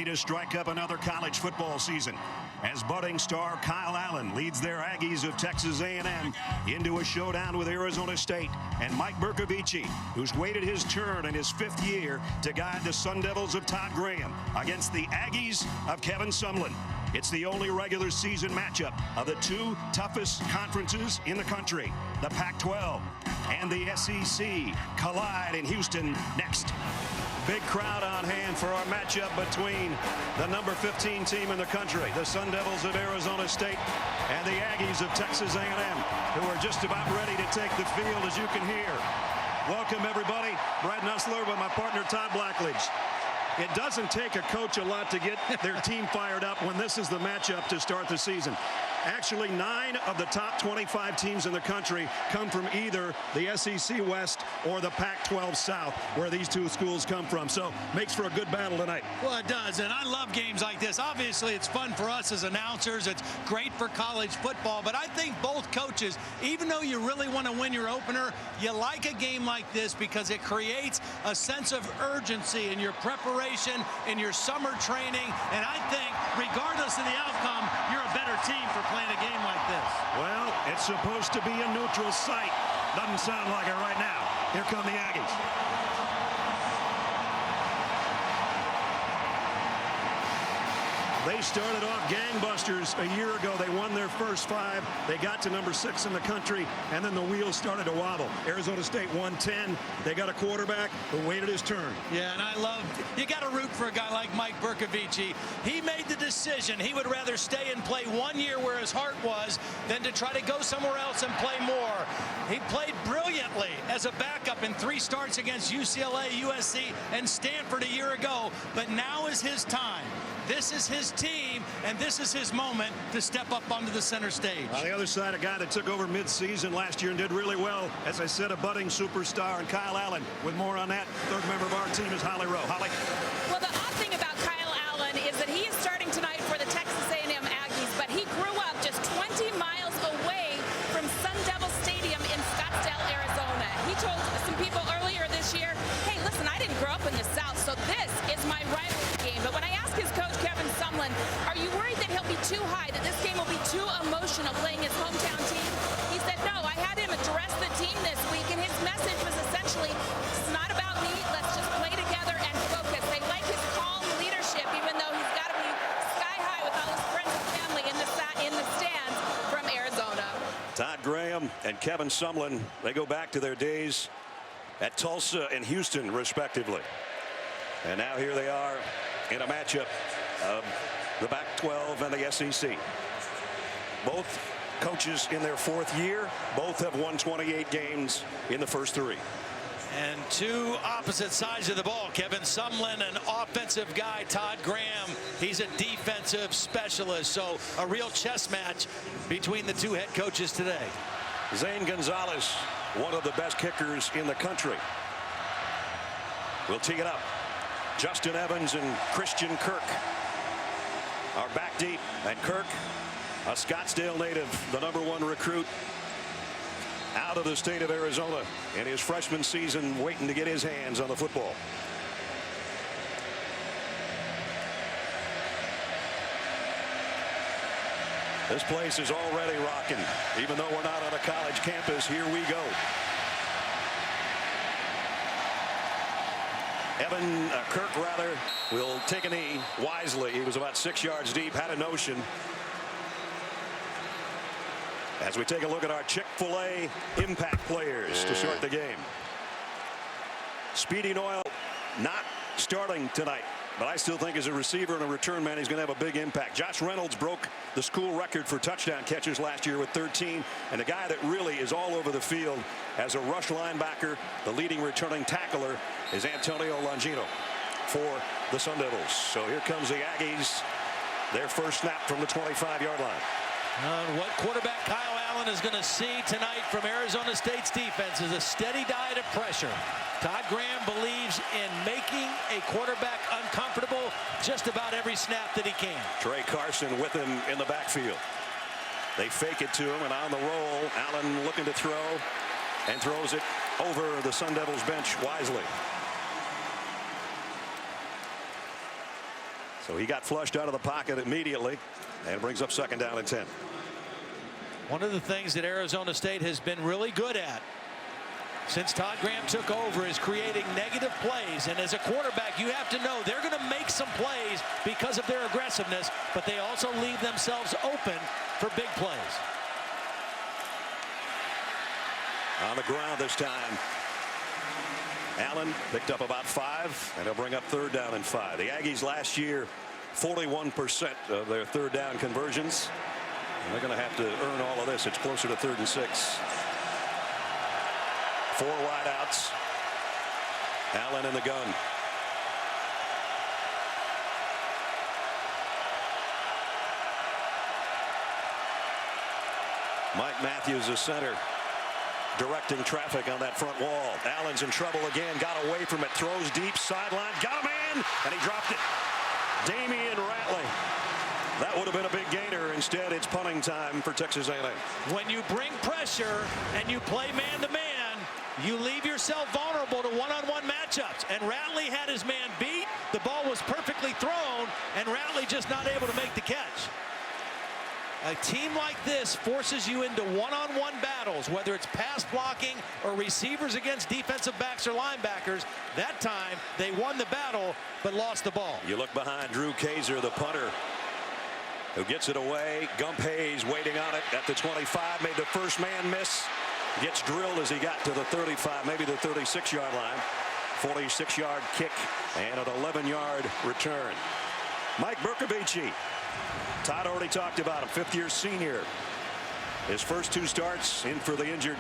to strike up another college football season as budding star Kyle Allen leads their Aggies of Texas A&M into a showdown with Arizona State, and Mike Bercovici, who's waited his turn in his 5th year to guide the Sun Devils of Todd Graham against the Aggies of Kevin Sumlin. It's the only regular season matchup of the 2 toughest conferences in the country. The Pac-12 and the SEC collide in Houston next. Big crowd on hand for our matchup between the number 15 team in the country, the Sun Devils of Arizona State, and the Aggies of Texas A&M, who are just about ready to take the field, as you can hear. Welcome, everybody. Brad Nussler with my partner, Todd Blackledge. It doesn't take a coach a lot to get their team fired up when this is the matchup to start the season. Actually, 9 of the top 25 teams in the country come from either the SEC West or the Pac-12 South, where these 2 schools come from. So, makes for a good battle tonight. Well, it does, and I love games like this. Obviously, it's fun for us as announcers. It's great for college football, but I think both coaches, even though you really want to win your opener, you like a game like this because it creates a sense of urgency in your preparation, in your summer training, and I think, regardless of the outcome, you're a better team for playing a game like this. Well, it's supposed to be a neutral site. Doesn't sound like it right now. Here come the Aggies. They started off gangbusters a year ago. They won their first 5. They got to number 6 in the country, and then the wheels started to wobble. Arizona State won 10. They got a quarterback who waited his turn. Yeah, and I love, you got to root for a guy like Mike Bercovici. He made the decision. He would rather stay and play 1 year where his heart was than to try to go somewhere else and play more. He played brilliantly as a backup in 3 starts against UCLA, USC, and Stanford a year ago, but now is his time. This is his team, and this is his moment to step up onto the center stage. On the other side, a guy that took over mid-season last year and did really well. As I said, a budding superstar, and Kyle Allen. With more on that, 3rd member of our team is Holly Rowe. Holly? Well, the odd thing about Kyle Allen is that he is starting tonight for the Texas A&M Aggies, but he grew up just 20 miles away from Sun Devil Stadium in Scottsdale, Arizona. He told some people earlier this year, hey, listen, I didn't grow up in the South, so this is my rivalry game. But when I asked his coach, Kevin Sumlin, are you worried that he'll be too high, that this game will be too emotional playing his hometown team? He said, no, I had him address the team this week, and his message was essentially, it's not about me, let's just play together and focus. They like his calm leadership, even though he's got to be sky high with all his friends and family in the stands from Arizona. Todd Graham and Kevin Sumlin, they go back to their days at Tulsa and Houston, respectively. And now here they are in a matchup of the Pac-12 and the SEC. Both coaches in their 4th year. Both have won 28 games in the first 3. And 2 opposite sides of the ball. Kevin Sumlin, an offensive guy. Todd Graham, he's a defensive specialist. So a real chess match between the 2 head coaches today. Zane Gonzalez, one of the best kickers in the country, will tee it up. Justin Evans and Christian Kirk are back deep, and Kirk, a Scottsdale native, the #1 recruit out of the state of Arizona in his freshman season, waiting to get his hands on the football. This place is already rocking. Even though we're not on a college campus, here we go. Kirk will take a knee wisely. He was about 6 yards deep, had a notion. As we take a look at our Chick-fil-A impact players to start the game. Speedy Noyle not starting tonight, but I still think as a receiver and a return man, he's going to have a big impact. Josh Reynolds broke the school record for touchdown catches last year with 13, and the guy that really is all over the field as a rush linebacker, the leading returning tackler, is Antonio Longino for the Sun Devils. So here comes the Aggies, their first snap from the 25-yard line. What quarterback Kyle Allen is going to see tonight from Arizona State's defense is a steady diet of pressure. Todd Graham believes in making a quarterback uncomfortable just about every snap that he can. Trey Carson with him in the backfield. They fake it to him, and on the roll, Allen looking to throw, and throws it over the Sun Devils bench wisely. So he got flushed out of the pocket immediately and brings up 2nd down and 10. One of the things that Arizona State has been really good at since Todd Graham took over is creating negative plays. And as a quarterback, you have to know they're going to make some plays because of their aggressiveness, but they also leave themselves open for big plays. On the ground this time. Allen picked up about 5, and he'll bring up 3rd down and 5. The Aggies last year, 41% of their 3rd down conversions. And they're going to have to earn all of this. It's closer to 3rd and 6. 4 wideouts. Allen in the gun. Mike Matthews, the center, directing traffic on that front wall. Allen's in trouble again. Got away from it. Throws deep. Sideline. Got a man. And he dropped it. Damian Ratley. That would have been a big gainer. Instead, it's punting time for Texas A&M. When you bring pressure and you play man-to-man, you leave yourself vulnerable to one-on-one matchups. And Ratley had his man beat. The ball was perfectly thrown, and Ratley just not able to make the catch. A team like this forces you into one-on-one battles, whether it's pass blocking or receivers against defensive backs or linebackers. That time, they won the battle, but lost the ball. You look behind Drew Kaiser, the punter, who gets it away. Gump Hayes waiting on it at the 25. Made the first man miss. Gets drilled as he got to the 35, maybe the 36-yard line. 46-yard kick and an 11-yard return. Mike Bercovici. Todd already talked about him, 5th-year senior. His first 2 starts in for the injured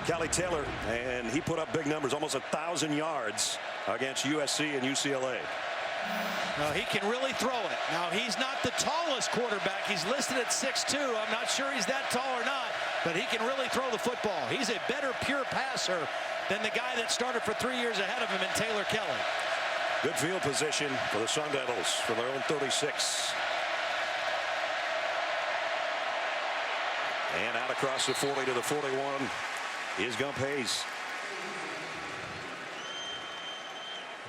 Kelly Taylor, and he put up big numbers, almost 1,000 yards against USC and UCLA. Now he can really throw it. Now he's not the tallest quarterback. He's listed at 6'2". I'm not sure he's that tall or not, but he can really throw the football. He's a better pure passer than the guy that started for 3 years ahead of him in Taylor Kelly. Good field position for the Sun Devils from their own 36. And out across the 40 to the 41 is Gump Hayes.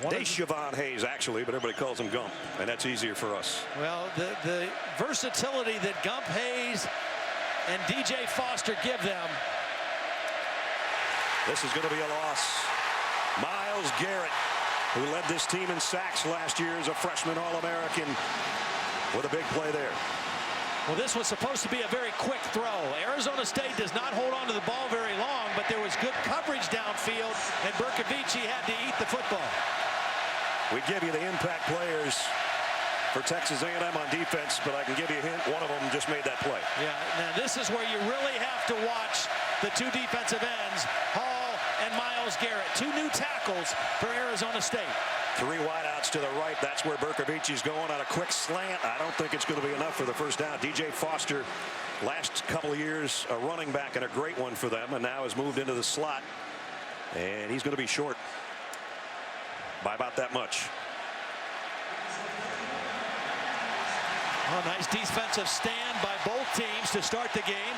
Deshaun Hayes, actually, but everybody calls him Gump, and that's easier for us. Well, the versatility that Gump Hayes and DJ Foster give them. This is going to be a loss. Myles Garrett, who led this team in sacks last year as a freshman All-American, with a big play there. Well, this was supposed to be a very quick throw. Arizona State does not hold on to the ball very long, but there was good coverage downfield, and Bercovici had to eat the football. We give you the impact players for Texas A&M on defense, but I can give you a hint. One of them just made that play. Yeah, now this is where you really have to watch the 2 defensive ends, Hall and Myles Garrett. 2 new tackles for Arizona State. 3 wideouts to the right. That's where Bercovici's going on a quick slant. I don't think it's going to be enough for the first down. DJ Foster, last couple of years, a running back and a great one for them, and now has moved into the slot. And he's going to be short by about that much. Oh, nice defensive stand by both teams to start the game.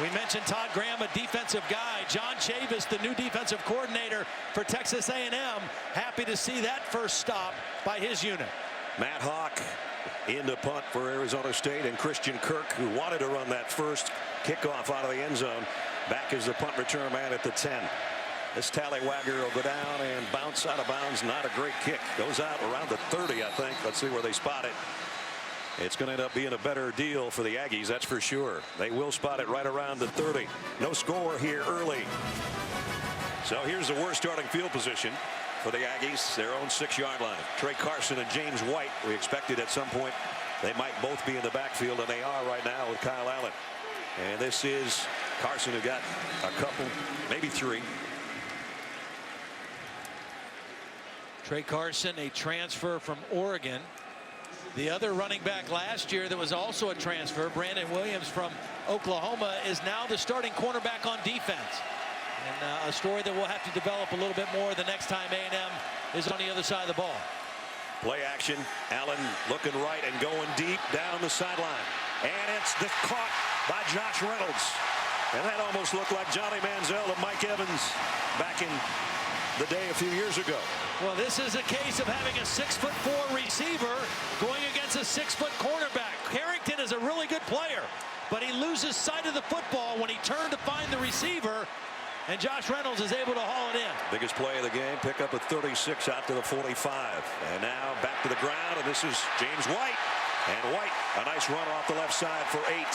We mentioned Todd Graham, a defensive guy. John Chavis, the new defensive coordinator for Texas A&M. Happy to see that first stop by his unit. Matt Hawk in the punt for Arizona State, and Christian Kirk, who wanted to run that first kickoff out of the end zone, back as the punt return man at the 10. This tallywagger will go down and bounce out of bounds. Not a great kick. Goes out around the 30, I think. Let's see where they spot it. It's going to end up being a better deal for the Aggies, that's for sure. They will spot it right around the 30. No score here early. So here's the worst starting field position for the Aggies, their own 6-yard line. Trey Carson and James White. We expected at some point they might both be in the backfield, and they are right now with Kyle Allen. And this is Carson, who got a couple, maybe 3. Trey Carson, a transfer from Oregon. The other running back last year that was also a transfer, Brandon Williams from Oklahoma, is now the starting cornerback on defense. And a story that we'll have to develop a little bit more the next time A&M is on the other side of the ball. Play action. Allen looking right and going deep down the sideline. And it's caught by Josh Reynolds. And that almost looked like Johnny Manziel and Mike Evans back in the day a few years ago. Well, this is a case of having a 6'4" receiver going against a 6-foot cornerback. Carrington is a really good player, but he loses sight of the football when he turned to find the receiver, and Josh Reynolds is able to haul it in. Biggest play of the game, pick up a 36 out to the 45. And now back to the ground, and this is James White. And White, a nice run off the left side for 8.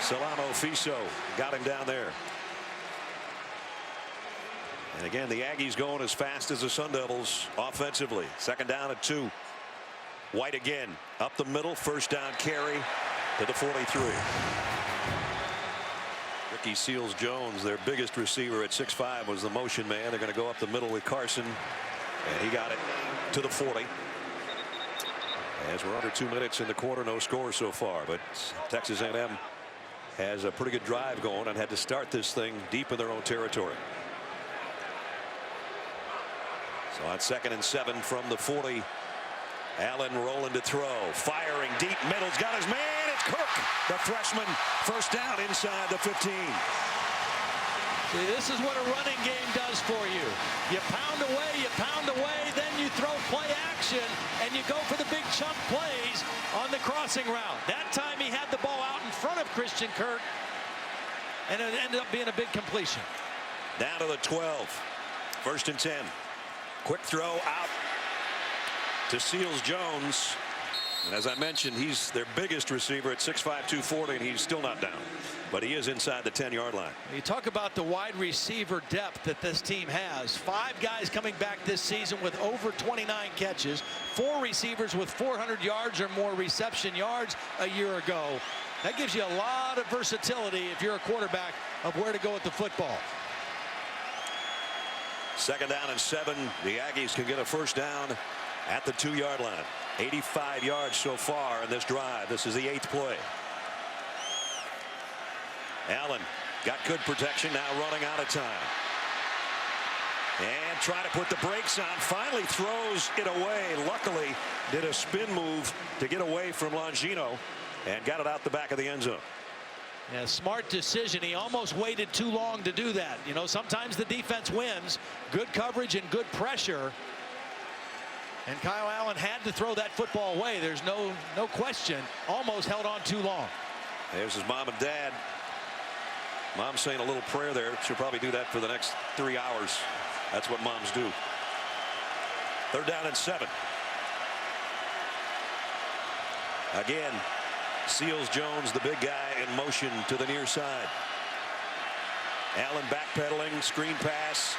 Solano Fiso got him down there. And again, the Aggies going as fast as the Sun Devils offensively. 2nd down and 2. White again up the middle, 1st down carry to the 43. Ricky Seals-Jones, their biggest receiver at 6'5", was the motion man. They're going to go up the middle with Carson, and he got it to the 40. As we're under 2 minutes in the quarter, no score so far, but Texas A&M has a pretty good drive going and had to start this thing deep in their own territory. So on 2nd and 7 from the 40, Allen rolling to throw, firing deep middle's got his man. It's Kirk, the freshman, 1st down inside the 15. See, this is what a running game does for you. You pound away, then you throw play action, and you go for the big chunk plays on the crossing route. That time he had the ball out in front of Christian Kirk, and it ended up being a big completion. Down to the 12, 1st and 10. Quick throw out to Seals-Jones. And as I mentioned, he's their biggest receiver at 6'5", 240, and he's still not down. But he is inside the 10-yard line. You talk about the wide receiver depth that this team has. 5 guys coming back this season with over 29 catches. 4 receivers with 400 yards or more reception yards a year ago. That gives you a lot of versatility if you're a quarterback of where to go with the football. 2nd down and 7. The Aggies can get a 1st down at the 2-yard line. 85 yards so far in this drive. This is the 8th play. Allen got good protection, now running out of time. And trying to put the brakes on. Finally throws it away. Luckily did a spin move to get away from Longino and got it out the back of the end zone. Yeah, smart decision. He almost waited too long to do that. You know, sometimes the defense wins. Good coverage and good pressure. And Kyle Allen had to throw that football away. There's no question. Almost held on too long. There's his mom and dad. Mom's saying a little prayer there. She'll probably do that for the next 3 hours. That's what moms do. 3rd down and 7. Again, Seals-Jones, the big guy, in motion to the near side. Allen backpedaling, screen pass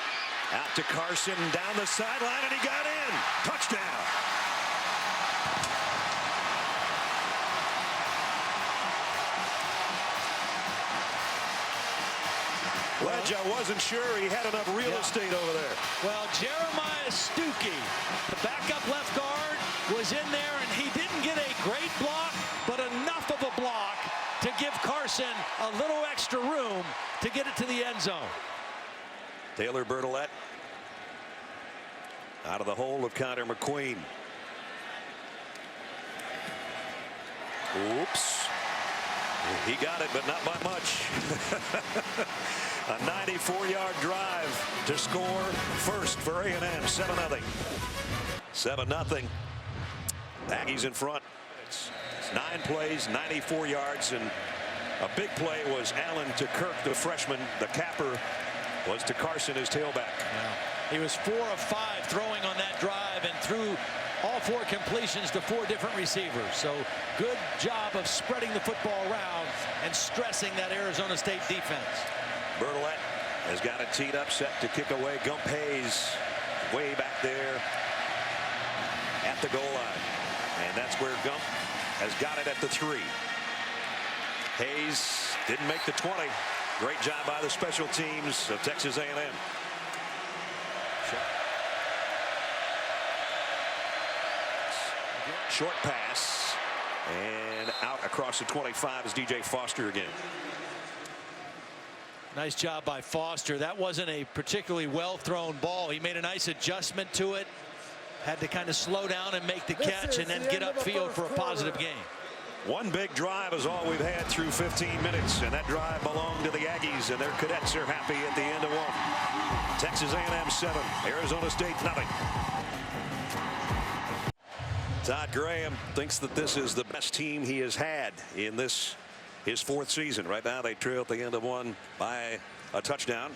out to Carson, down the sideline, and he got in. Touchdown. Ledge, I wasn't sure he had enough real estate over there. Well, Jeremiah Stuckey, the backup left guard, was in there, and he didn't get a great block, but enough of a block to give Carson a little extra room to get it to the end zone. Taylor Bertolet out of the hole of Connor McQueen. Oops. He got it, but not by much. A 94-yard drive to score first for A&M. 7-0. 7-0. Aggies in front. It's 9 plays, 94 yards, and a big play was Allen to Kirk, the freshman. The capper was to Carson, his tailback. Yeah. He was 4 of 5 throwing on that drive and threw all 4 completions to 4 different receivers. So good job of spreading the football around and stressing that Arizona State defense. Bertolet has got it teed up, set to kick away. Gump Hayes way back there at the goal line. And that's where Gump has got it at the 3. Hayes didn't make the 20. Great job by the special teams of Texas A&M. Short pass, and out across the 25 is DJ Foster again. Nice job by Foster. That wasn't a particularly well thrown ball. He made a nice adjustment to it. Had to kind of slow down and make the catch and then get upfield for a positive gain. One big drive is all we've had through 15 minutes, and that drive belonged to the Aggies, and their cadets are happy at the end of one. Texas A&M 7, Arizona State nothing. Todd Graham thinks that this is the best team he has had in his fourth season. Right now they trail at the end of one by a touchdown.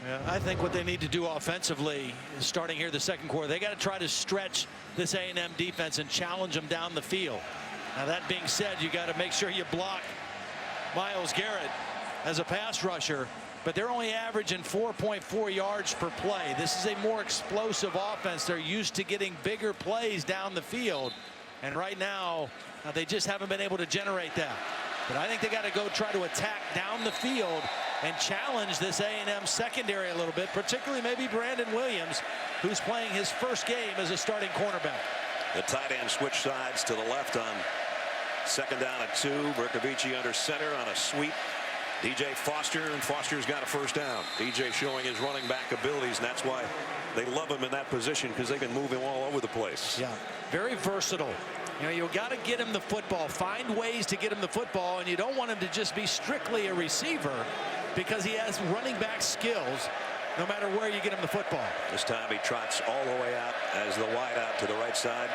Yeah, I think what they need to do offensively, starting here the second quarter, they got to try to stretch this A&M defense and challenge them down the field. Now that being said, you got to make sure you block Myles Garrett as a pass rusher, but they're only averaging 4.4 yards per play. This is a more explosive offense. They're used to getting bigger plays down the field, and right now they just haven't been able to generate that. But I think they got to go try to attack down the field and challenge this A&M secondary a little bit, particularly maybe Brandon Williams, who's playing his first game as a starting cornerback. The tight end switch sides to the left on second down at 2. Bercovici under center on a sweep. DJ Foster, and Foster's got a first down. DJ showing his running back abilities, and that's why they love him in that position, because they can move him all over the place. Yeah, very versatile. You know, you got to get him the football, find ways to get him the football, and you don't want him to just be strictly a receiver, because he has running back skills no matter where you get him the football. This time he trots all the way out as the wide out to the right side.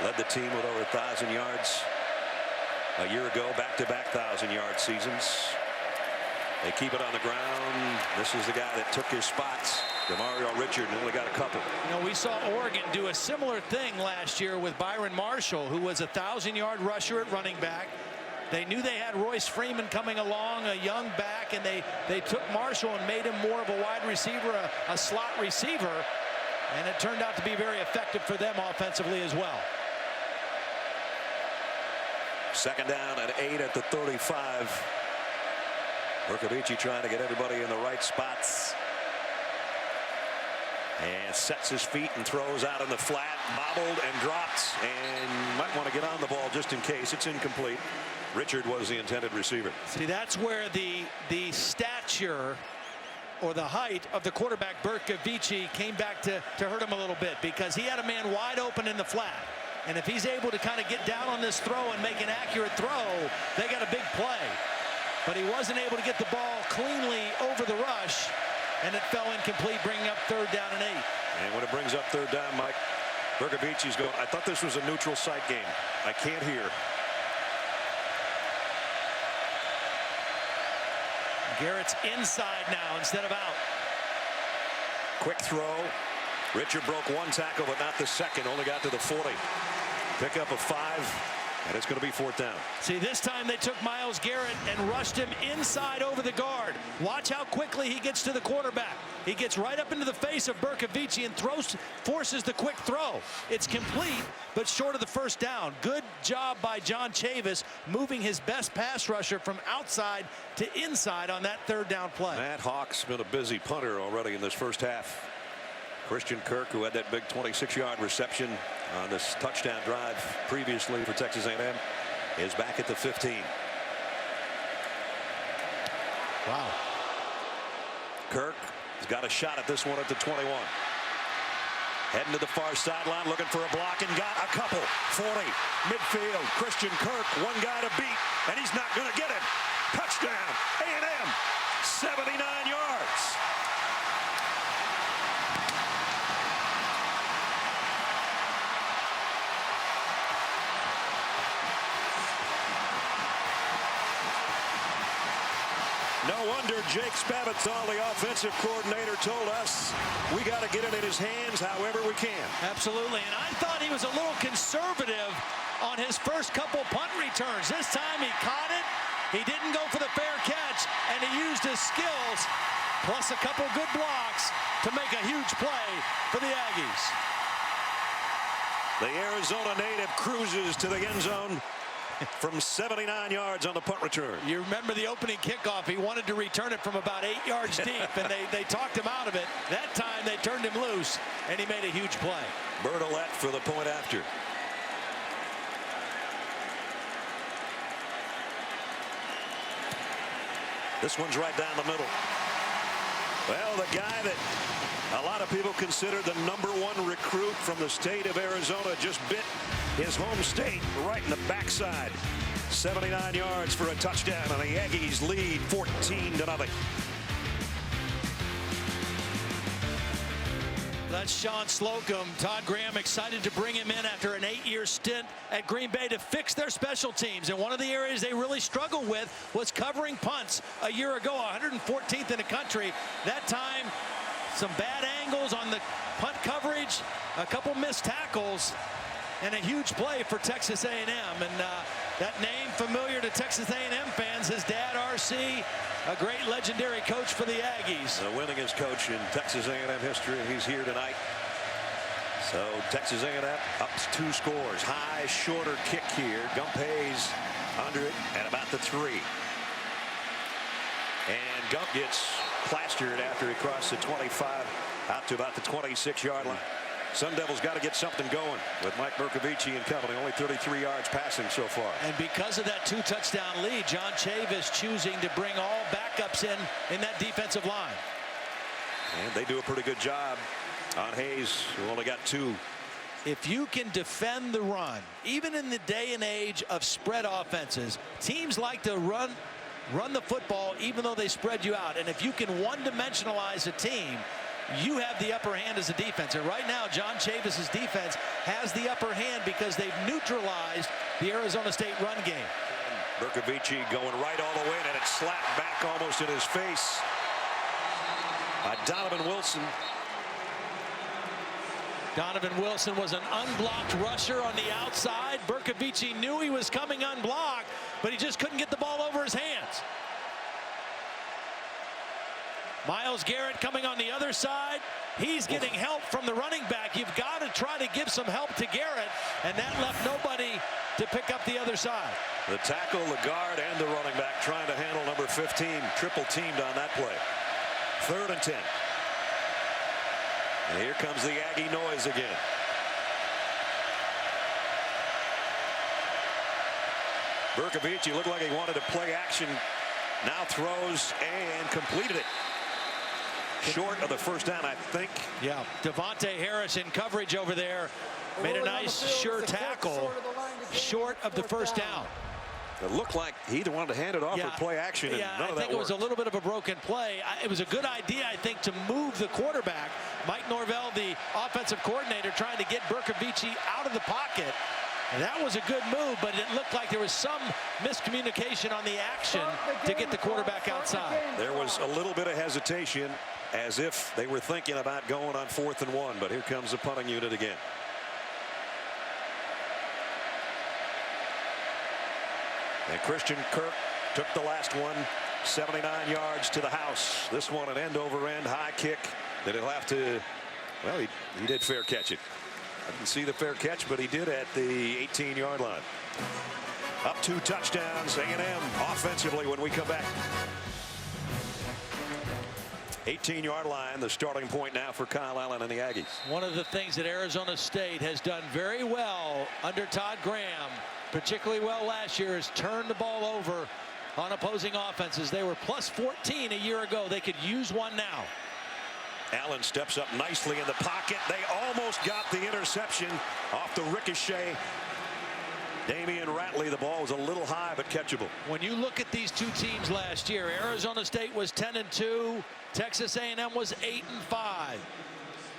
Led the team with over 1,000 yards a year ago, back-to-back 1,000-yard seasons. They keep it on the ground. This is the guy that took his spots. Demario Richard only got a couple. You know, we saw Oregon do a similar thing last year with Byron Marshall, who was a 1,000-yard rusher at running back. They knew they had Royce Freeman coming along, a young back, and they took Marshall and made him more of a wide receiver, a slot receiver, and it turned out to be very effective for them offensively as well. Second down and 8 at the 35. Bercovici trying to get everybody in the right spots. And sets his feet and throws out in the flat, bobbled and drops, and might want to get on the ball just in case. It's incomplete. Richard was the intended receiver. See, that's where the stature or the height of the quarterback Bercovici came back to hurt him a little bit, because he had a man wide open in the flat. And if he's able to kind of get down on this throw and make an accurate throw, they got a big play. But he wasn't able to get the ball cleanly over the rush, and it fell incomplete, bringing up third down and 8. And when it brings up third down, Mike, Bercovici's going, I thought this was a neutral site game. I can't hear. Garrett's inside now instead of out. Quick throw. Richard broke one tackle, but not the second. Only got to the 40. Pick up a 5, and it's going to be fourth down. See, this time they took Myles Garrett and rushed him inside over the guard. Watch how quickly he gets to the quarterback. He gets right up into the face of Bercovici and forces the quick throw. It's complete, but short of the first down. Good job by John Chavis, moving his best pass rusher from outside to inside on that third down play. Matt Hawk's been a busy punter already in this first half. Christian Kirk, who had that big 26-yard reception on this touchdown drive previously for Texas A&M, is back at the 15. Wow. Kirk has got a shot at this one at the 21. Heading to the far sideline, looking for a block, and got a couple. 40, midfield. Christian Kirk, one guy to beat, and he's not going to get it. Touchdown, A&M, 79 yards. No wonder Jake Spavital, the offensive coordinator, told us we got to get it in his hands however we can. Absolutely, and I thought he was a little conservative on his first couple punt returns. This time he caught it, he didn't go for the fair catch, and he used his skills, plus a couple good blocks, to make a huge play for the Aggies. The Arizona native cruises to the end zone from 79 yards on the punt return. You remember the opening kickoff, he wanted to return it from about 8 yards deep, and they talked him out of it. That time they turned him loose, and he made a huge play. Bertolet for the point after. This one's right down the middle. Well, the guy that a lot of people consider the #1 recruit from the state of Arizona just bit his home state right in the backside. 79 yards for a touchdown, and the Aggies lead 14-0. That's Sean Slocum. Todd Graham excited to bring him in after an 8-year stint at Green Bay to fix their special teams. And one of the areas they really struggled with was covering punts. A year ago, 114th in the country. That time, some bad angles on the punt coverage, a couple missed tackles, and a huge play for Texas A&M. And that name familiar to Texas A&M fans, his dad, R.C., a great legendary coach for the Aggies. The winningest coach in Texas A&M history. He's here tonight. So Texas A&M up 2 scores. High, shorter kick here. Gump Hayes under it at about the 3. And Gump gets plastered after he crossed the 25 out to about the 26-yard line. Sun Devils got to get something going with Mike Bercovici and company. Only 33 yards passing so far. And because of that 2-touchdown lead, John Chavis choosing to bring all backups in that defensive line. And they do a pretty good job on Hayes, who only got 2. If you can defend the run, even in the day and age of spread offenses, teams like to run the football even though they spread you out. And if you can one-dimensionalize a team, you have the upper hand as a defense. And right now, John Chavis's defense has the upper hand because they've neutralized the Arizona State run game. Bercovici going right all the way, and it's slapped back almost in his face by Donovan Wilson. Donovan Wilson was an unblocked rusher on the outside. Bercovici knew he was coming unblocked, but he just couldn't get the ball over his hands. Myles Garrett coming on the other side. He's getting help from the running back. You've got to try to give some help to Garrett, and that left nobody to pick up the other side. The tackle, the guard, and the running back trying to handle number 15. Triple teamed on that play. 3rd and 10. And here comes the Aggie noise again. Bercovici looked like he wanted to play action. Now throws and completed it. Short of the first down, I think. Yeah, Devontae Harris in coverage over there. Made a nice, sure tackle. Short of the first down. It looked like he either wanted to hand it off or play action, and none of that I think it was a little bit of a broken play. It was a good idea, I think, to move the quarterback. Mike Norvell, the offensive coordinator, trying to get Bercovici out of the pocket. And that was a good move, but it looked like there was some miscommunication on the action to get the quarterback outside. There was a little bit of hesitation, as if they were thinking about going on 4th and 1, but here comes the punting unit again. And Christian Kirk took the last one, 79 yards to the house. This one an end-over-end high kick that he'll have to, well, he did fair catch it. I didn't see the fair catch, but he did at the 18-yard line. Up 2 touchdowns, A&M offensively when we come back. 18-yard line, the starting point now for Kyle Allen and the Aggies. One of the things that Arizona State has done very well under Todd Graham, particularly well last year, is turn the ball over on opposing offenses. They were plus 14 a year ago. They could use one now. Allen steps up nicely in the pocket. They almost got the interception off the ricochet. Damian Ratley, the ball was a little high but catchable. When you look at these two teams last year, Arizona State was 10-2, Texas A&M was 8-5.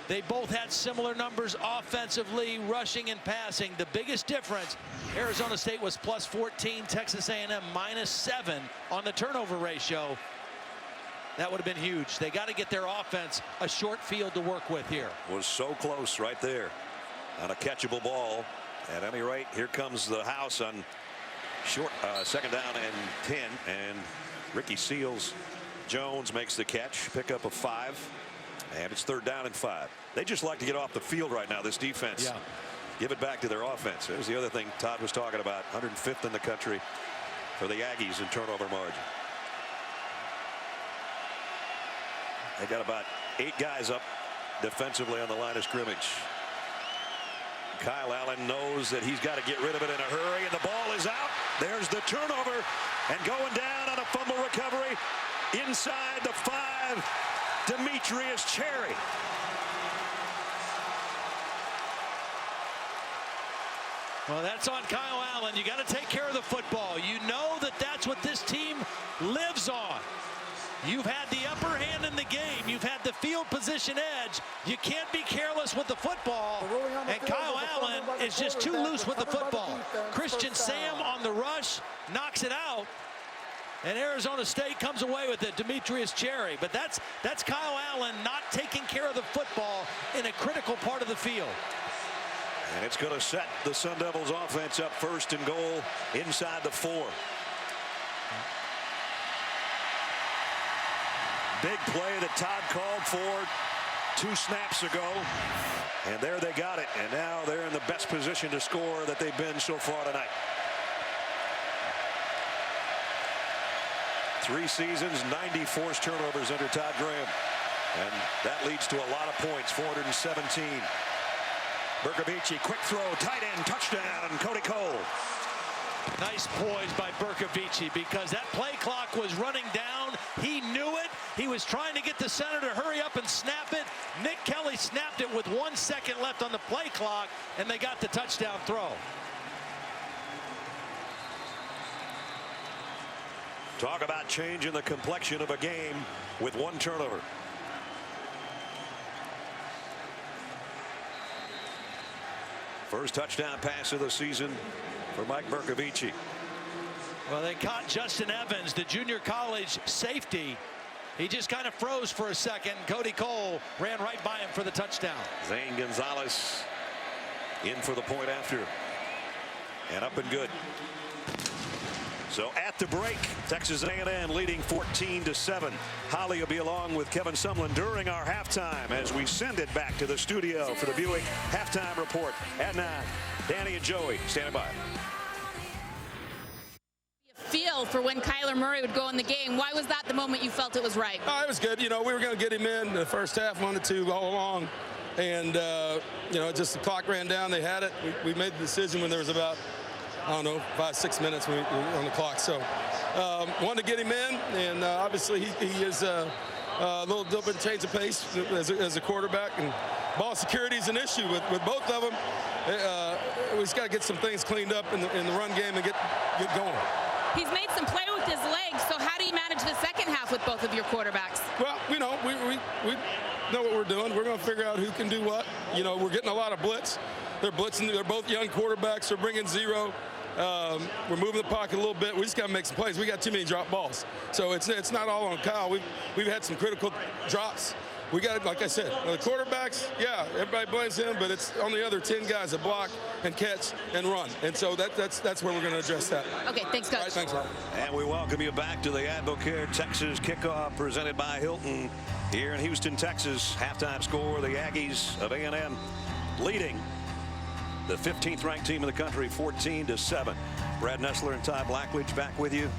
They both had similar numbers offensively, rushing and passing. The biggest difference, Arizona State was plus 14, Texas A&M minus 7 on the turnover ratio. That would have been huge. They got to get their offense a short field to work with here. Was so close right there on a catchable ball. At any rate, here comes the house on short, 2nd down and 10, and Ricky Seals-Jones makes the catch, pick up a 5, and it's 3rd down and 5. They just like to get off the field right now, this defense. Yeah. Give it back to their offense. There's the other thing Todd was talking about, 105th in the country for the Aggies in turnover margin. They got about 8 guys up defensively on the line of scrimmage. Kyle Allen knows that he's got to get rid of it in a hurry, and the ball is out. There's the turnover, and going down on a fumble recovery inside the 5. Demetrius Cherry. Well, that's on Kyle Allen. You got to take care of the football. You know that that's what this team lives on. You've had the upper hand in the game. You've had the field position edge. You can't be careless with the football. And Kyle Allen is just too loose with the football. Christian Sam on the rush knocks it out. And Arizona State comes away with it, Demetrius Cherry. But that's Kyle Allen not taking care of the football in a critical part of the field. And it's going to set the Sun Devils offense up 1st and goal inside the 4. Big play that Todd called for 2 snaps ago. And there they got it. And now they're in the best position to score that they've been so far tonight. 3 seasons, 90 forced turnovers under Todd Graham. And that leads to a lot of points, 417. Bercovici, quick throw, tight end, touchdown, Cody Cole. Nice poise by Bercovici because that play clock was running down. He knew it. He was trying to get the center to hurry up and snap it. Nick Kelly snapped it with 1 second left on the play clock, and they got the touchdown throw. Talk about changing the complexion of a game with 1 turnover. First touchdown pass of the season for Mike Bercovici. Well, they caught Justin Evans, the junior college safety. He just kind of froze for a second. Cody Cole ran right by him for the touchdown. Zane Gonzalez in for the point after. And up and good. So at the break, Texas A&M leading 14-7. Holly will be along with Kevin Sumlin during our halftime as we send it back to the studio for the Buick halftime report. At 9, Danny and Joey standing by. Feel for when Kyler Murray would go in the game. Why was that the moment you felt it was right? It was good. You know, we were going to get him in the first half, wanted to all along. And, you know, just the clock ran down. They had it. We made the decision when there was about, I don't know, 5-6 minutes on the clock. So wanted to get him in, and obviously he is a little bit change of pace as a quarterback, and ball security is an issue with both of them. We just got to get some things cleaned up in the run game and get going. He's made some play with his legs, so how do you manage the second half with both of your quarterbacks? Well, you know, we know what we're doing. We're going to figure out who can do what. You know, we're getting a lot of blitz. They're blitzing. They're both young quarterbacks. They're bringing zero. We're moving the pocket a little bit. We just got to make some plays. We got too many drop balls. So it's not all on Kyle. We've had some critical drops. We got, like I said, the quarterbacks, yeah, everybody blames him, but it's on the other 10 guys that block and catch and run. And so that's where we're going to address that. Okay, thanks, Coach. All right, thanks, Rob. And we welcome you back to the Advocare Texas Kickoff presented by Hilton here in Houston, Texas. Halftime score, the Aggies of A&M leading the 15th ranked team in the country, 14-7. Brad Nessler and Ty Blackledge back with you.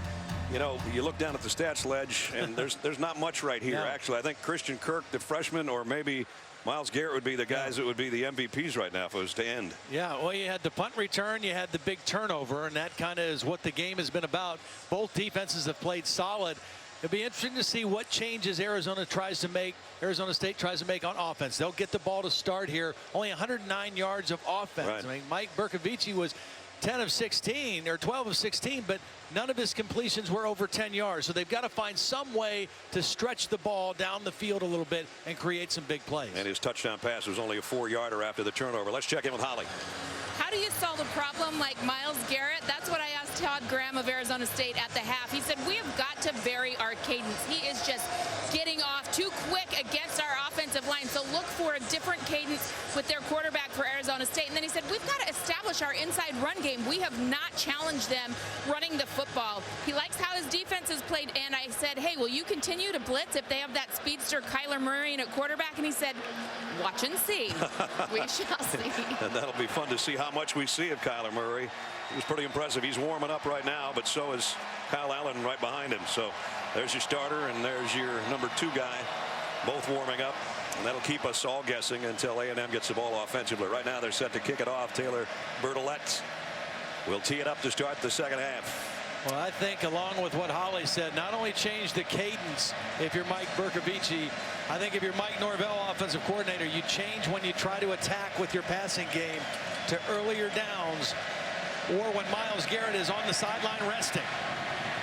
You know, you look down at the stats ledge, and there's not much right here. No. Actually, I think Christian Kirk, the freshman, or maybe Myles Garrett would be the guys that would be the MVPs right now if it was to end. Yeah, well, you had the punt return, you had the big turnover, and that kind of is what the game has been about. Both defenses have played solid. It'll be interesting to see what changes Arizona State tries to make on offense. They'll get the ball to start here. Only 109 yards of offense. Right. I mean, Mike Bercovici was 10 of 16 or 12 of 16, but none of his completions were over 10 yards. So they've got to find some way to stretch the ball down the field a little bit and create some big plays. And his touchdown pass was only a 4-yarder after the turnover. Let's check in with Holly. How do you solve a problem like Myles Garrett? That's what I asked Todd Graham of Arizona State at the half. He said, we have got to vary our cadence. He is just getting off too quick against our offensive line. So look for a different cadence with their quarterback for Arizona State. And then he said, we've got to establish our inside run game. We have not challenged them running the football. He likes how his defense has played. And I said, hey, will you continue to blitz if they have that speedster Kyler Murray in at quarterback? And he said, watch and see. We shall see. And that'll be fun to see how much we see of Kyler Murray. He was pretty impressive. He's warming up right now, but so is Kyle Allen right behind him. So there's your starter, and there's your number 2 guy, both warming up. And that'll keep us all guessing until A&M gets the ball offensively. Right now they're set to kick it off. Taylor Bertolette will tee it up to start the second half. Well, I think along with what Holly said, not only change the cadence if you're Mike Bercovici, I think if you're Mike Norvell, offensive coordinator, you change when you try to attack with your passing game to earlier downs or when Myles Garrett is on the sideline resting.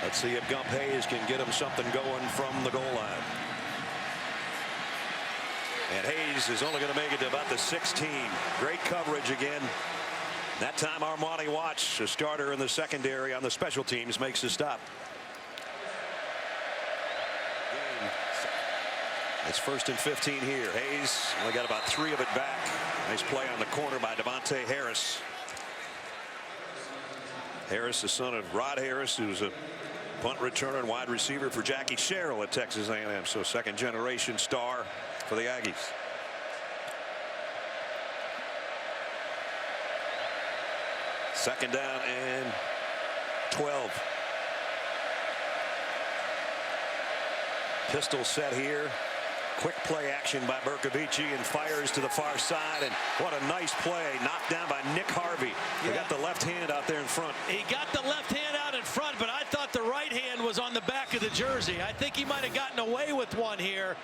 Let's see if Gump Hayes can get him something going from the goal line. And Hayes is only going to make it to about the 16. Great coverage again. That time Armani Watts, a starter in the secondary on the special teams, makes the stop. It's 1st and 15 here. Hayes only got about 3 of it back. Nice play on the corner by Devontae Harris. Harris, the son of Rod Harris, who's a punt returner and wide receiver for Jackie Sherrill at Texas A&M. So second generation star for the Aggies. Second down and 12. Pistol set here. Quick play action by Bercovici and fires to the far side. And what a nice play. Knocked down by Nick Harvey. He got the left hand out there in front. He got the left hand out in front, but I thought the right hand was on the back of the jersey. I think he might have gotten away with one here.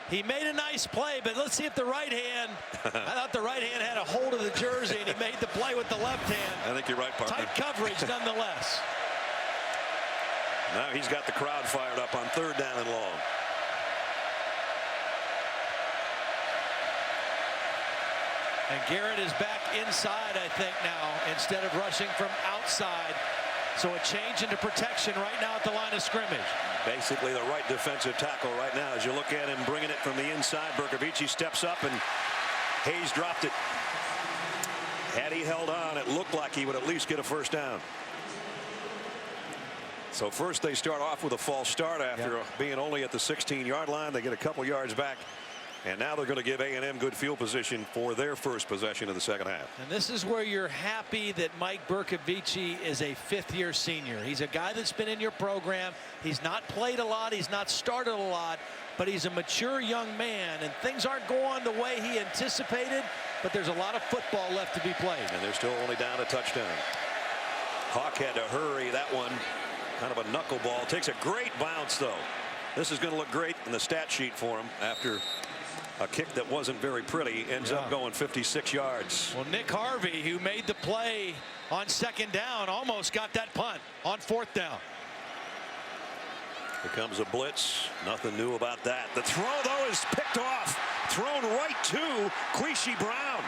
He made a nice play, but let's see if the right hand, I thought the right hand had a hold of the jersey and he made the play with the left hand. I think you're right, partner. Tight coverage nonetheless. Now he's got the crowd fired up on 3rd down and long. And Garrett is back inside, I think, now, instead of rushing from outside. So a change into protection right now at the line of scrimmage. Basically the right defensive tackle right now. As you look at him bringing it from the inside, Bercovici steps up and Hayes dropped it. Had he held on, it looked like he would at least get a 1st down. So first they start off with a false start after being only at the 16-yard line. They get a couple yards back. And now they're going to give A&M good field position for their first possession of the second half. And this is where you're happy that Mike Bercovici is a 5th-year senior. He's a guy that's been in your program. He's not played a lot. He's not started a lot. But he's a mature young man. And things aren't going the way he anticipated. But there's a lot of football left to be played. And they're still only down a touchdown. Hawk had to hurry that one. Kind of a knuckleball. Takes a great bounce, though. This is going to look great in the stat sheet for him after a kick that wasn't very pretty. Ends up going 56 yards. Well, Nick Harvey, who made the play on 2nd down, almost got that punt on 4th down. Here comes a blitz. Nothing new about that. The throw, though, is picked off. Thrown right to Quishy Brown.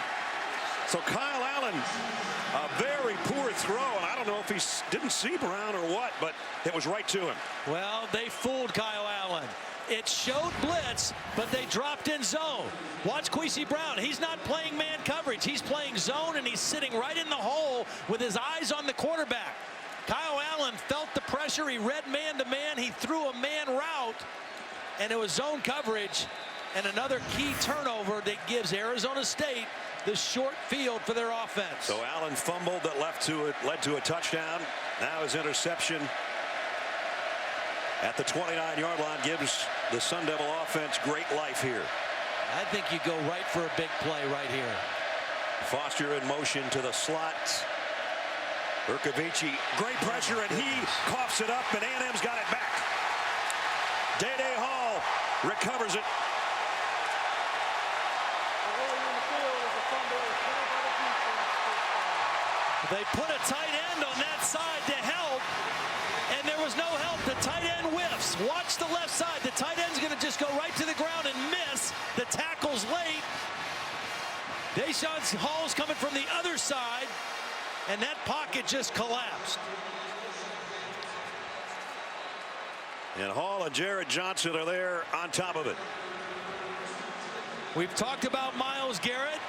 So Kyle Allen, a very poor throw. And I don't know if he didn't see Brown or what, but it was right to him. Well, they fooled Kyle Allen. It showed blitz, but they dropped in zone. Watch Quishy Brown. He's not playing man coverage. He's playing zone, and he's sitting right in the hole with his eyes on the quarterback. Kyle Allen felt the pressure. He read man-to-man. He threw a man route, and it was zone coverage. And another key turnover that gives Arizona State the short field for their offense. So Allen fumbled that led to a touchdown. Now his interception at the 29-yard line gives the Sun Devil offense great life here. I think you go right for a big play right here. Foster in motion to the slot. Bercovici, great pressure, and he coughs it up, and A&M's got it back. Day-Day Hall recovers it. They put a tight end on that side to help, and there was no help. The tight end whiffs. Watch the left side. The tight end's going to just go right to the ground and miss. The tackle's late. Deshaun Hall's coming from the other side, and that pocket just collapsed. And Hall and Jared Johnson are there on top of it. We've talked about Myles Garrett,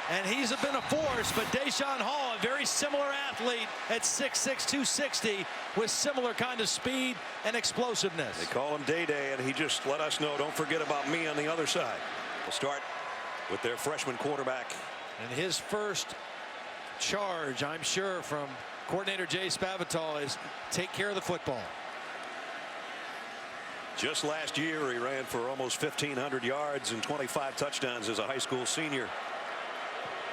and he's been a force, but Deshaun Hall, a very similar athlete at 6'6", 260, with similar kind of speed and explosiveness. They call him Day-Day, and he just let us know, don't forget about me on the other side. We'll start with their freshman quarterback. And his first charge, I'm sure, from coordinator Jay Spavital is take care of the football. Just last year, he ran for almost 1,500 yards and 25 touchdowns as a high school senior.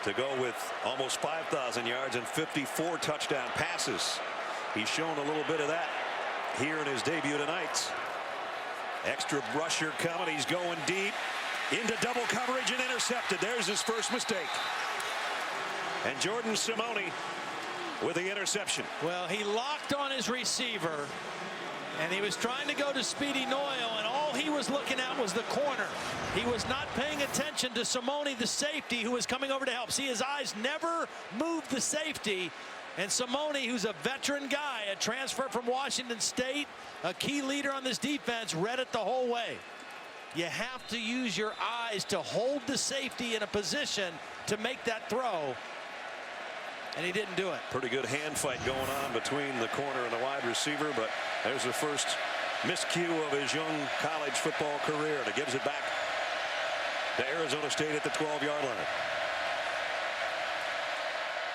To go with almost 5,000 yards and 54 touchdown passes He's shown a little bit of that here in his debut tonight. Extra rusher coming. He's going deep into double coverage and intercepted. There's his first mistake. And Jordan Simone with the interception. Well, he locked on his receiver, and he was trying to go to Speedy Noyle, and all he was looking at was the corner. He was not paying attention to Simone, the safety, who was coming over to help. See, his eyes never moved the safety. And Simone, who's a veteran guy, a transfer from Washington State, a key leader on this defense, read it the whole way. You have to use your eyes to hold the safety in a position to make that throw. And he didn't do it. Pretty good hand fight going on between the corner and the wide receiver, but there's the first miscue of his young college football career, and it gives it back to Arizona State at the 12-yard line.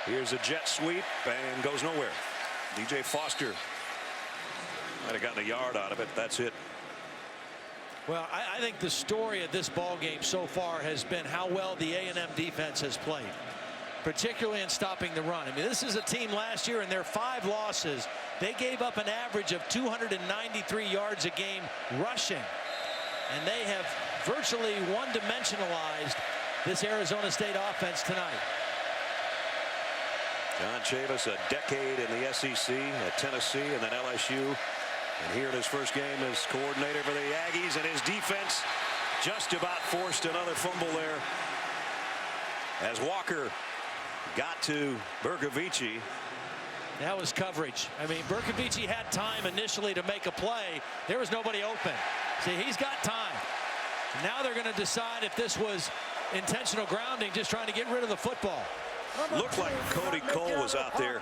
Here's a jet sweep and goes nowhere. DJ Foster might have gotten a yard out of it. That's it. Well, I think the story of this ball game so far has been how well the A&M defense has played, particularly in stopping the run. I mean, this is a team last year in their 5 losses. They gave up an average of 293 yards a game rushing. And they have virtually one-dimensionalized this Arizona State offense tonight. John Chavis, a decade in the SEC at Tennessee and then LSU. And here in his first game as coordinator for the Aggies, and his defense just about forced another fumble there as Walker got to Bercovici. That was coverage. I mean, Bercovici had time initially to make a play. There was nobody open. See, he's got time. Now they're going to decide if this was intentional grounding, just trying to get rid of the football. Looked like Cody Cole was out there.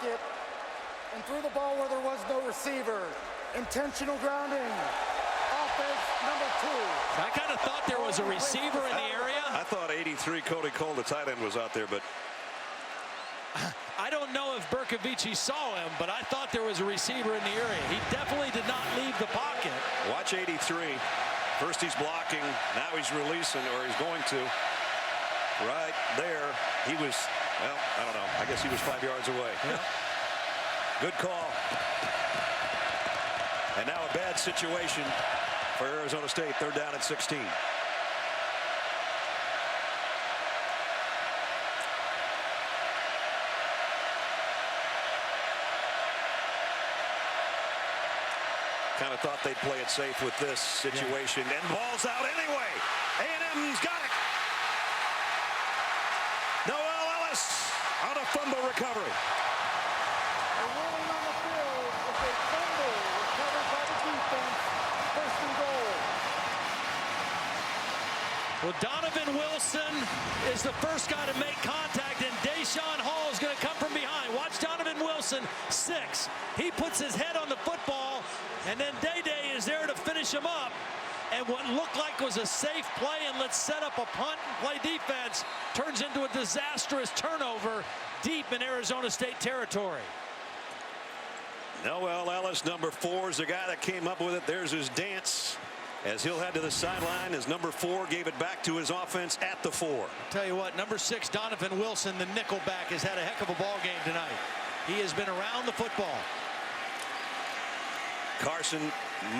And threw the ball where there was no receiver. Intentional grounding. Offense number 2. I kind of thought there was a receiver in the area. I thought 83 Cody Cole, the tight end, was out there, but I don't know if Bercovici saw him, but I thought there was a receiver in the area. He definitely did not leave the pocket. Watch 83. First he's blocking, now he's releasing, or he's going to. Right there, he was, well, I don't know. I guess he was 5 yards away. Yeah. Good call. And now a bad situation for Arizona State. 3rd down and 16. Kind of thought they'd play it safe with this situation. Yeah. And ball's out anyway. A&M's got it. Noel Ellis on a fumble recovery. The ruling on the field is a fumble recovered by the defense. 1st and goal. Well, Donovan Wilson is the first guy to make contact, and Deshaun Hall is going to come from behind. Watch Donovan Wilson, 6. He puts his head on the football, and then Day-Day is there to finish him up. And what looked like was a safe play, and let's set up a punt and play defense, turns into a disastrous turnover deep in Arizona State territory. Noel Ellis, number 4, is the guy that came up with it. There's his dance as he'll head to the sideline as number 4 gave it back to his offense at the 4. I'll tell you what, number 6, Donovan Wilson, the nickelback, has had a heck of a ball game tonight. He has been around the football. Carson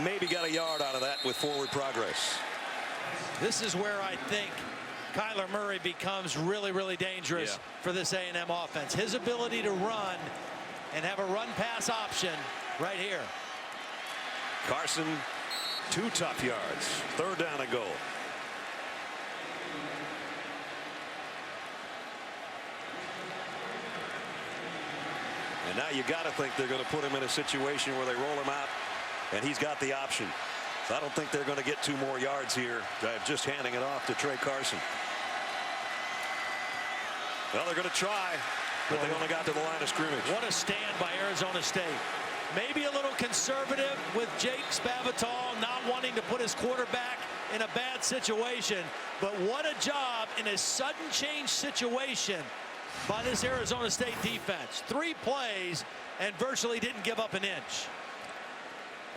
maybe got a yard out of that with forward progress. This is where I think Kyler Murray becomes really, really dangerous for this A&M offense. His ability to run and have a run-pass option right here. Carson, 2 tough yards. 3rd down and goal. And now you got to think they're going to put him in a situation where they roll him out, and he's got the option. So I don't think they're going to get 2 more yards here. Just handing it off to Trey Carson. Well, they're going to try, but they only got to the line of scrimmage. What a stand by Arizona State. Maybe a little conservative with Jake Spavital not wanting to put his quarterback in a bad situation. But what a job in a sudden change situation by this Arizona State defense. 3 plays and virtually didn't give up an inch.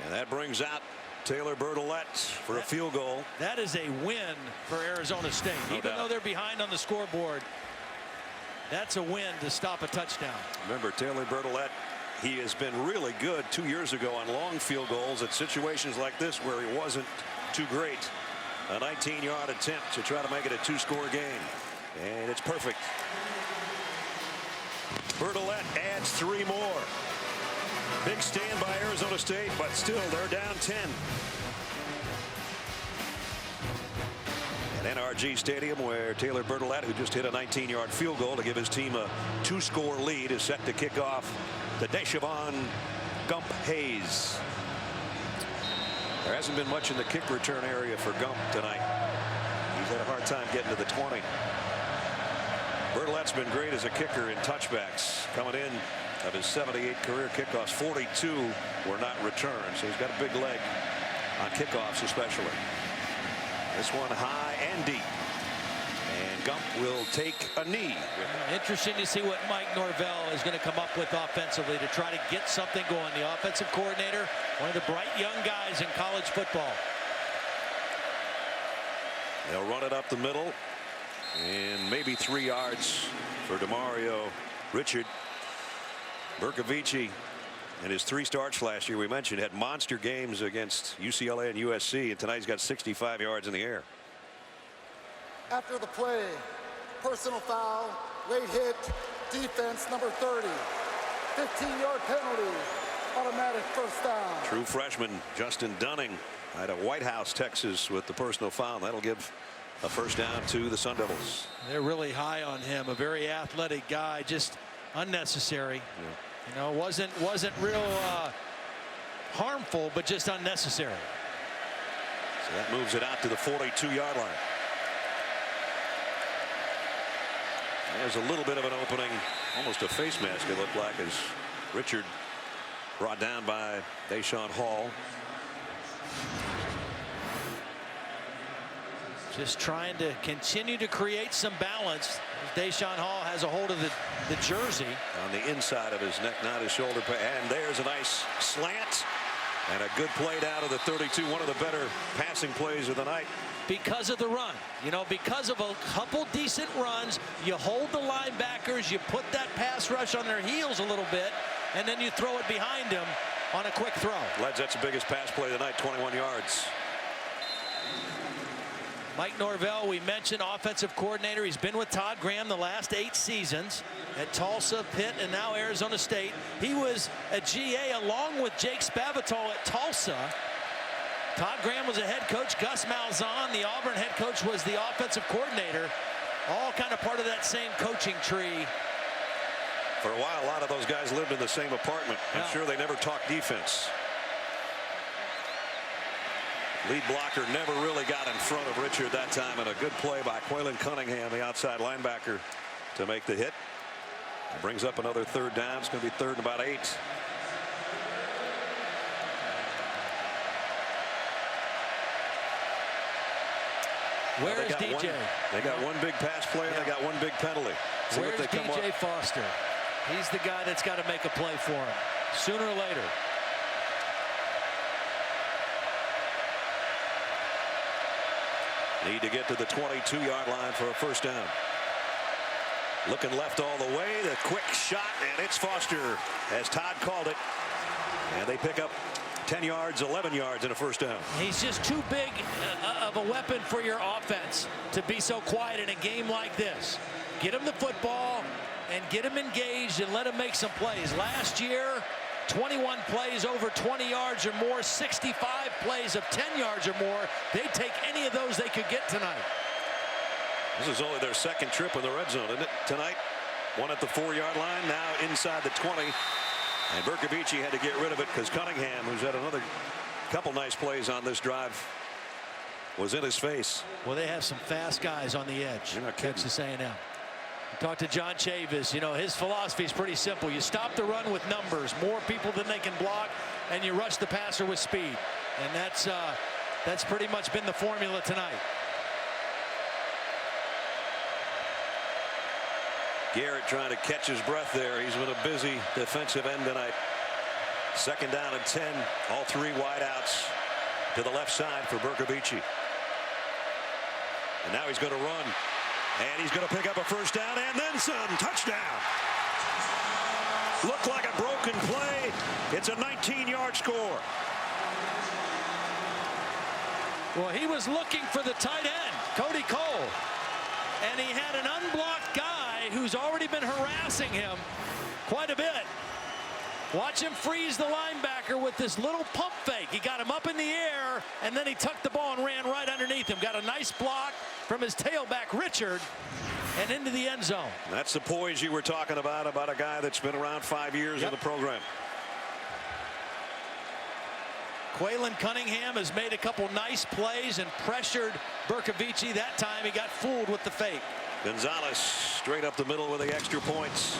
And that brings out Taylor Bertolette for a field goal. That is a win for Arizona State. Even though they're behind on the scoreboard, that's a win to stop a touchdown. Remember, Taylor Bertolette, he has been really good 2 years ago on long field goals at situations like this where he wasn't too great. A 19-yard attempt to try to make it a 2-score game. And it's perfect. Bertolet adds 3 more. Big stand by Arizona State, but still they're down 10. At NRG Stadium, where Taylor Bertolet, who just hit a 19-yard field goal to give his team a 2-score lead, is set to kick off the Deshaun Gump Hayes. There hasn't been much in the kick return area for Gump tonight. He's had a hard time getting to the 20. Bertolet's been great as a kicker in touchbacks. Coming in of his 78 career kickoffs, 42 were not returned. So he's got a big leg on kickoffs especially. This one high and deep. And Gump will take a knee. Interesting to see what Mike Norvell is going to come up with offensively to try to get something going. The offensive coordinator, one of the bright young guys in college football. They'll run it up the middle. And maybe 3 yards for Demario Richard. Bercovici, in his 3 starts last year, we mentioned, had monster games against UCLA and USC, and tonight he's got 65 yards in the air. After the play, personal foul, late hit, defense number 30, 15-yard penalty, automatic first down. True freshman Justin Dunning out of White House, Texas, with the personal foul. That'll give a first down to the Sun Devils. They're really high on him. A very athletic guy, just unnecessary. You know, wasn't real harmful, but just unnecessary. So that moves it out to the 42-yard line. There's a little bit of an opening, almost a face mask it looked like, as Richard brought down by Deshaun Hall. Just trying to continue to create some balance. Deshaun Hall has a hold of the jersey. On the inside of his neck, not his shoulder pad. And there's a nice slant. And a good play down to the 32. One of the better passing plays of the night. Because of the run. You know, because of a couple decent runs, you hold the linebackers, you put that pass rush on their heels a little bit, and then you throw it behind them on a quick throw. Lads, that's the biggest pass play of the night, 21 yards. Mike Norvell, we mentioned, offensive coordinator. He's been with Todd Graham the last 8 seasons at Tulsa, Pitt, and now Arizona State. He was a GA along with Jake Spavital at Tulsa. Todd Graham was a head coach. Gus Malzahn, the Auburn head coach, was the offensive coordinator. All kind of part of that same coaching tree. For a while, a lot of those guys lived in the same apartment. I'm sure they never talked defense. Lead blocker never really got in front of Richard that time, and a good play by Quaylen Cunningham, the outside linebacker, to make the hit. Brings up another third down. It's going to be 3rd and about 8. Where is DJ? They got one big pass play, and they got one big penalty. Where's DJ Foster? He's the guy that's got to make a play for him sooner or later. Need to get to the 22-yard line for a first down. Looking left all the way. The quick shot, and it's Foster, as Todd called it. And they pick up 10 yards, 11 yards, and a first down. He's just too big of a weapon for your offense to be so quiet in a game like this. Get him the football and get him engaged and let him make some plays. Last year, 21 plays over 20 yards or more, 65 plays of 10 yards or more. They'd take any of those they could get tonight. This is only their 2nd trip in the red zone, isn't it, tonight? One at the 4-yard line, now inside the 20. And Bercovici had to get rid of it because Cunningham, who's had another couple nice plays on this drive, was in his face. Well, they have some fast guys on the edge. Texas A&M. Talk to John Chavis. You know, his philosophy is pretty simple. You stop the run with numbers, more people than they can block, and you rush the passer with speed. And that's pretty much been the formula tonight. Garrett trying to catch his breath there. He's been a busy defensive end tonight. 2nd down and 10. All 3 wideouts to the left side for Bercovici. And now he's going to run. And he's going to pick up a first down and then some. Touchdown. looked like a broken play. It's a 19-yard score. Well, he was looking for the tight end, Cody Cole, and he had an unblocked guy who's already been harassing him quite a bit. Watch him freeze the linebacker with this little pump fake. He got him up in the air, and then he tucked the ball and ran right underneath him. Got a nice block from his tailback, Richard, and into the end zone. That's the poise you were talking about a guy that's been around 5 years in the program. Quaylen Cunningham has made a couple nice plays and pressured Bercovici. That time he got fooled with the fake. Gonzalez straight up the middle with the extra points.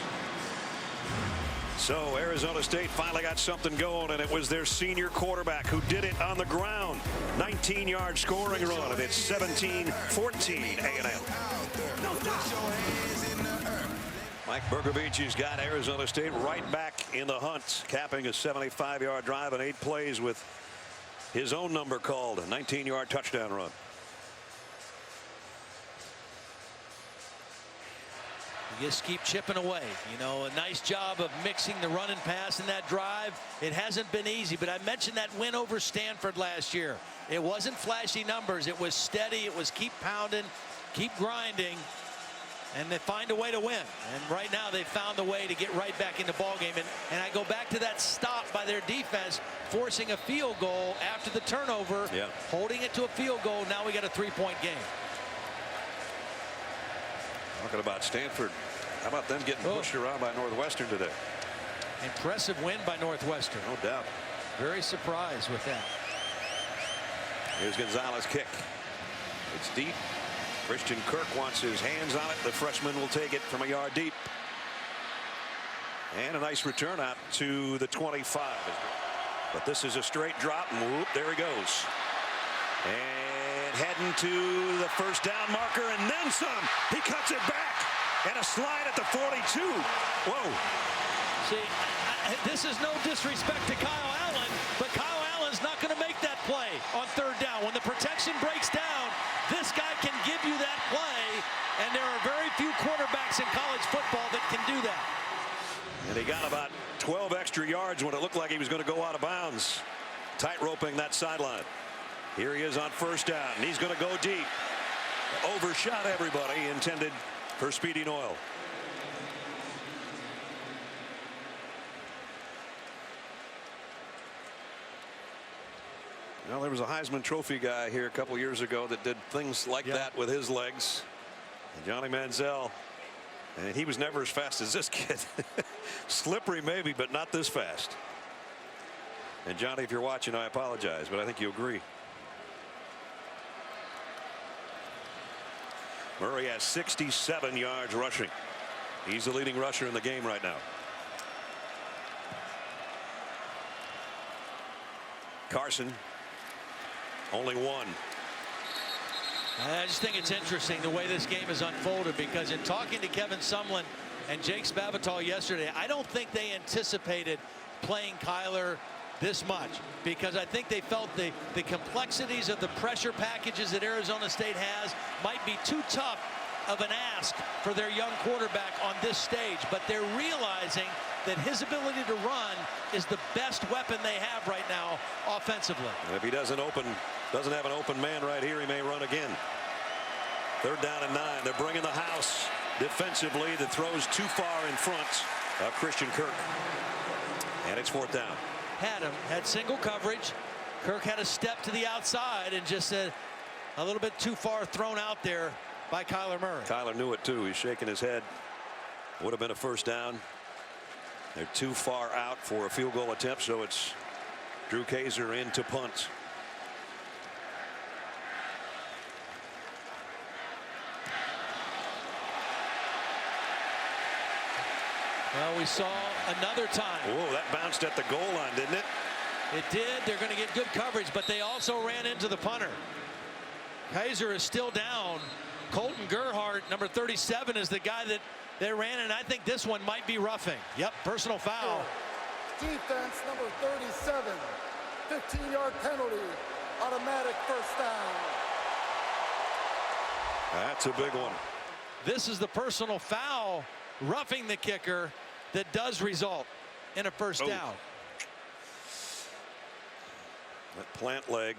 So Arizona State finally got something going, and it was their senior quarterback who did it on the ground. 19-yard scoring run, and it's 17-14 A&M. Mike Bercovici's got Arizona State right back in the hunt, capping a 75-yard drive in 8 plays with his own number called, a 19-yard touchdown run. You just keep chipping away. You know, a nice job of mixing the run and pass in that drive. It hasn't been easy, but I mentioned that win over Stanford last year. It wasn't flashy numbers. It was steady. It was keep pounding, keep grinding, and they find a way to win. And right now they found a way to get right back in the ballgame. And I go back to that stop by their defense, forcing a field goal after the turnover, holding it to a field goal. Now we got a 3-point game. Talking about Stanford, how about them getting pushed around by Northwestern today? Impressive win by Northwestern. No doubt. Very surprised with that. Here's Gonzalez kick. It's deep. Christian Kirk wants his hands on it. The freshman will take it from a yard deep. And a nice return out to the 25. But this is a straight drop, and whoop, there he goes. And heading to the first down marker, and then some. He cuts it back, and a slide at the 42. Whoa. See, this is no disrespect to Kyle Allen, but Kyle Allen's not going to make that play on third down. When the protection breaks down, this guy can give you that play, and there are very few quarterbacks in college football that can do that. And he got about 12 extra yards when it looked like he was going to go out of bounds. Tight-roping that sideline. Here he is on first down. He's going to go deep. Overshot everybody, intended for Speedy Noyle. Well, there was a Heisman Trophy guy here a couple years ago that did things like that with his legs. And Johnny Manziel, and he was never as fast as this kid. Slippery maybe, but not this fast. And Johnny, if you're watching, I apologize, but I think you agree. Murray has 67 yards rushing. He's the leading rusher in the game right now. Carson, only one. I just think it's interesting the way this game has unfolded, because in talking to Kevin Sumlin and Jake Spavital yesterday, I don't think they anticipated playing Kyler this much, because I think they felt the complexities of the pressure packages that Arizona State has might be too tough of an ask for their young quarterback on this stage, but they're realizing that his ability to run is the best weapon they have right now offensively. And if he doesn't have an open man right here, he may run again. Third down and 9. They're bringing the house defensively. The throw's too far in front of Christian Kirk, and it's fourth down. Had single coverage. Kirk had a step to the outside and just a little bit too far thrown out there by Kyler Murray. Kyler knew it too. He's shaking his head. Would have been a first down. They're too far out for a field goal attempt, so it's Drew Kaiser in to punt. Well, we saw another time. Whoa, that bounced at the goal line, didn't it? It did. They're going to get good coverage, but they also ran into the punter. Kaiser is still down. Colton Gerhardt, number 37, is the guy that they ran, and I think this one might be roughing. Yep, personal foul. Defense number 37, 15-yard penalty, automatic first down. That's a big one. This is the personal foul, roughing the kicker. that does result in a first down. That plant leg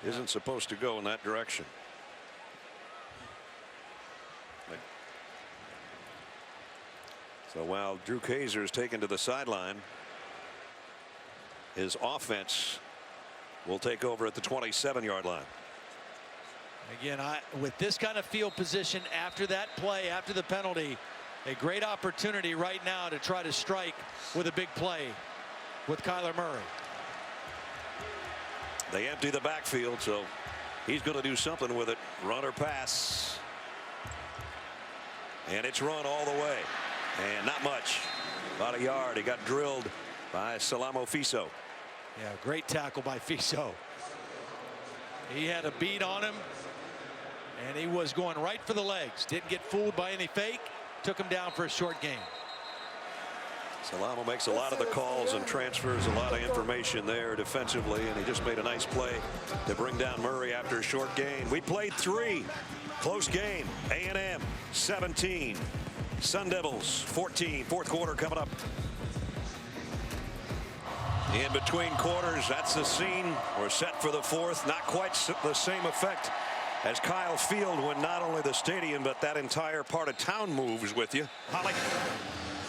isn't supposed to go in that direction. So while Drew Kaiser is taken to the sideline, his offense will take over at the 27-yard line. Again, with this kind of field position after that play, after the penalty, a great opportunity right now to try to strike with a big play with Kyler Murray. They empty the backfield, so he's going to do something with it. Run or pass. And it's run all the way. And not much. About a yard. He got drilled by Salamo Fiso. Yeah, great tackle by Fiso. He had a beat on him, and he was going right for the legs. Didn't get fooled by any fake. Took him down for a short gain. Salamo makes a lot of the calls and transfers a lot of information there defensively, and he just made a nice play to bring down Murray after a short gain. We played 3. Close game. A&M 17. Sun Devils 14. Fourth quarter coming up. In between quarters, that's the scene. We're set for the fourth. Not quite the same effect as Kyle Field when not only the stadium but that entire part of town moves with you. Holly.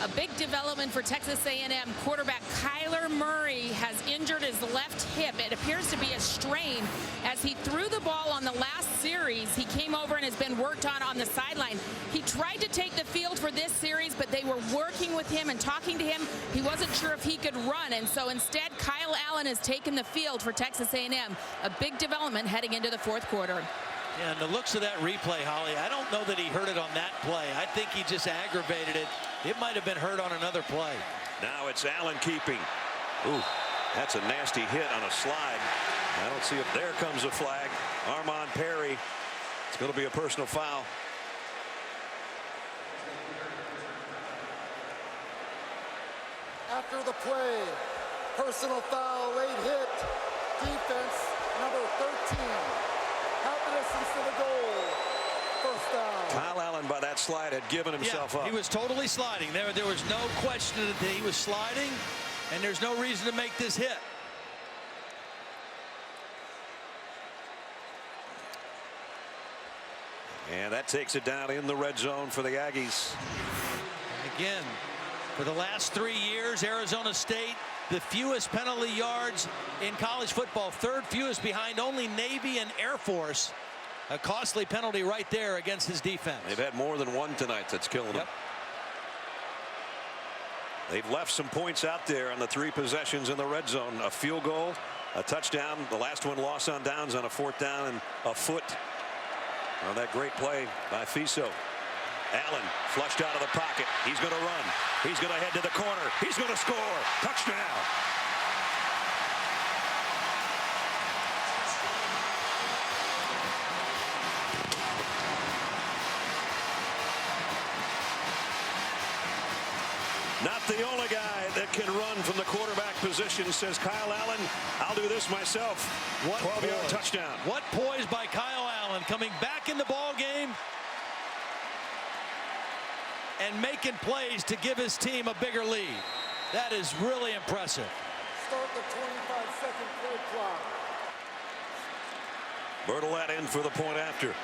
A big development for Texas A&M quarterback Kyler Murray has injured his left hip. It appears to be a strain as he threw the ball on the last series. He came over and has been worked on the sideline. He tried to take the field for this series, but they were working with him and talking to him. He wasn't sure if he could run, and so instead Kyle Allen has taken the field for Texas A&M. A big development heading into the fourth quarter. Yeah, and the looks of that replay, Holly, I don't know that he hurt it on that play. I think he just aggravated it. It might have been hurt on another play. Now it's Allen keeping. Ooh, that's a nasty hit on a slide. I don't see if there comes a flag. Armand Perry. It's going to be a personal foul. After the play, personal foul, late hit, defense, number 13. Half the distance to the goal. First down. Kyle Allen, by that slide, had given himself up. He was totally sliding. There was no question that he was sliding, and there's no reason to make this hit. And that takes it down in the red zone for the Aggies. Again, for the last 3 years, Arizona State, the fewest penalty yards in college football, third fewest behind only Navy and Air Force. A costly penalty right there against his defense. They've had more than one tonight that's killing them. They've left some points out there on the 3 possessions in the red zone. A field goal, a touchdown, the last one lost on downs on a 4th down and a foot on that great play by Fiso. Allen flushed out of the pocket. He's going to run. He's going to head to the corner. He's going to score. Touchdown. Not the only guy that can run from the quarterback position, says Kyle Allen. I'll do this myself. 12-yard touchdown. What poise by Kyle Allen, coming back in the ball game and making plays to give his team a bigger lead. That is really impressive. Start the 25-second play clock. Bertolet in for the point after.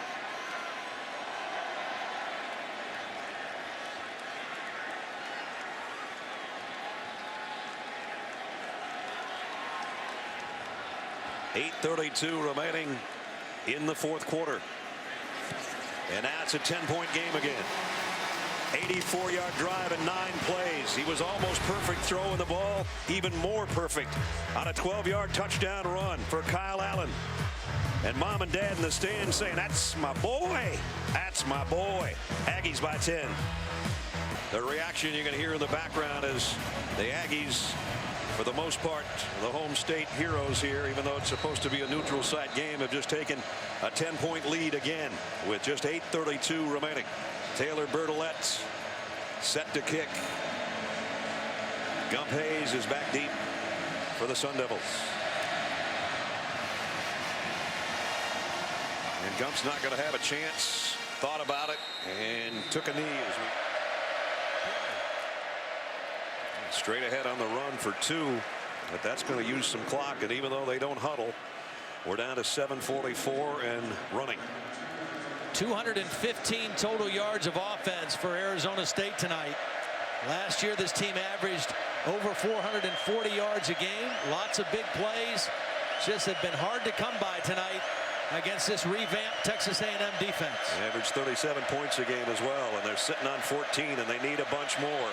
.8:32 remaining in the fourth quarter. And now it's a 10-point game again. 84-yard drive and 9 plays. He was almost perfect throwing the ball, even more perfect on a 12-yard touchdown run for Kyle Allen. And mom and dad in the stands saying, that's my boy. That's my boy. Aggies by 10. The reaction you're going to hear in the background is the Aggies, for the most part, the home state heroes here, even though it's supposed to be a neutral site game, have just taken a 10-point lead again with just 8:32 remaining. Taylor Bertolet set to kick. Gump Hayes is back deep for the Sun Devils. And Gump's not going to have a chance. Thought about it and took a knee as we Straight ahead on the run for 2. But that's going to use some clock. And even though they don't huddle, we're down to 7:44 and running. 215 total yards of offense for Arizona State tonight. Last year this team averaged over 440 yards a game. Lots of big plays. Just have been hard to come by tonight against this revamped Texas A&M defense. They averaged 37 points a game as well, and they're sitting on 14, and they need a bunch more.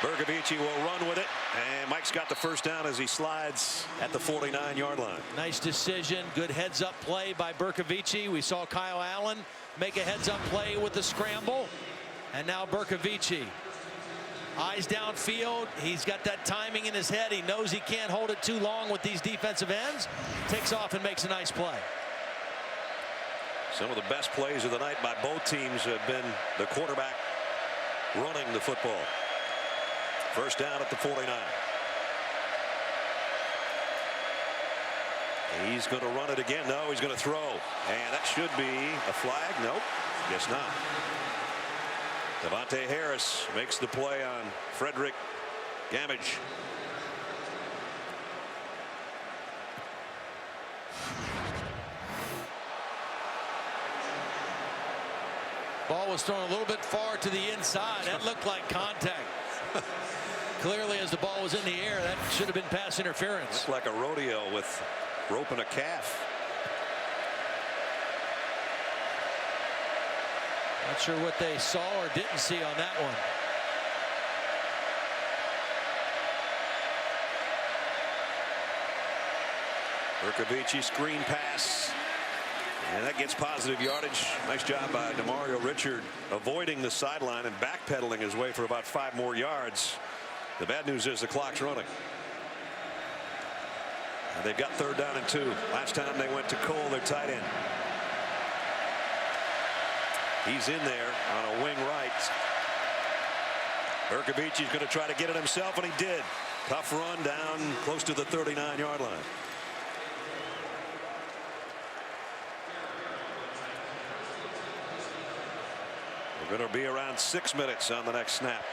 Bercovici will run with it, and Mike's got the first down as he slides at the 49-yard line. Nice decision. Good heads-up play by Bercovici. We saw Kyle Allen make a heads-up play with the scramble, and now Bercovici. Eyes downfield. He's got that timing in his head. He knows he can't hold it too long with these defensive ends. Takes off and makes a nice play. Some of the best plays of the night by both teams have been the quarterback running the football. First down at the 49. He's going to run it again. No, he's going to throw. And that should be a flag. Nope, guess not. Davante Harris makes the play on Frederick Gamage. Ball was thrown a little bit far to the inside. That looked like contact. Clearly, as the ball was in the air, that should have been pass interference. Looked like a rodeo with roping a calf. Not sure what they saw or didn't see on that one. Bercovici screen pass. And that gets positive yardage. Nice job by Demario Richard avoiding the sideline and backpedaling his way for about 5 more yards. The bad news is the clock's running. And they've got 3rd down and 2. Last time they went to Cole, their tight end. He's in there on a wing right. Bercovici's going to try to get it himself, and he did. Tough run down close to the 39-yard line. We're going to be around 6 minutes on the next snap.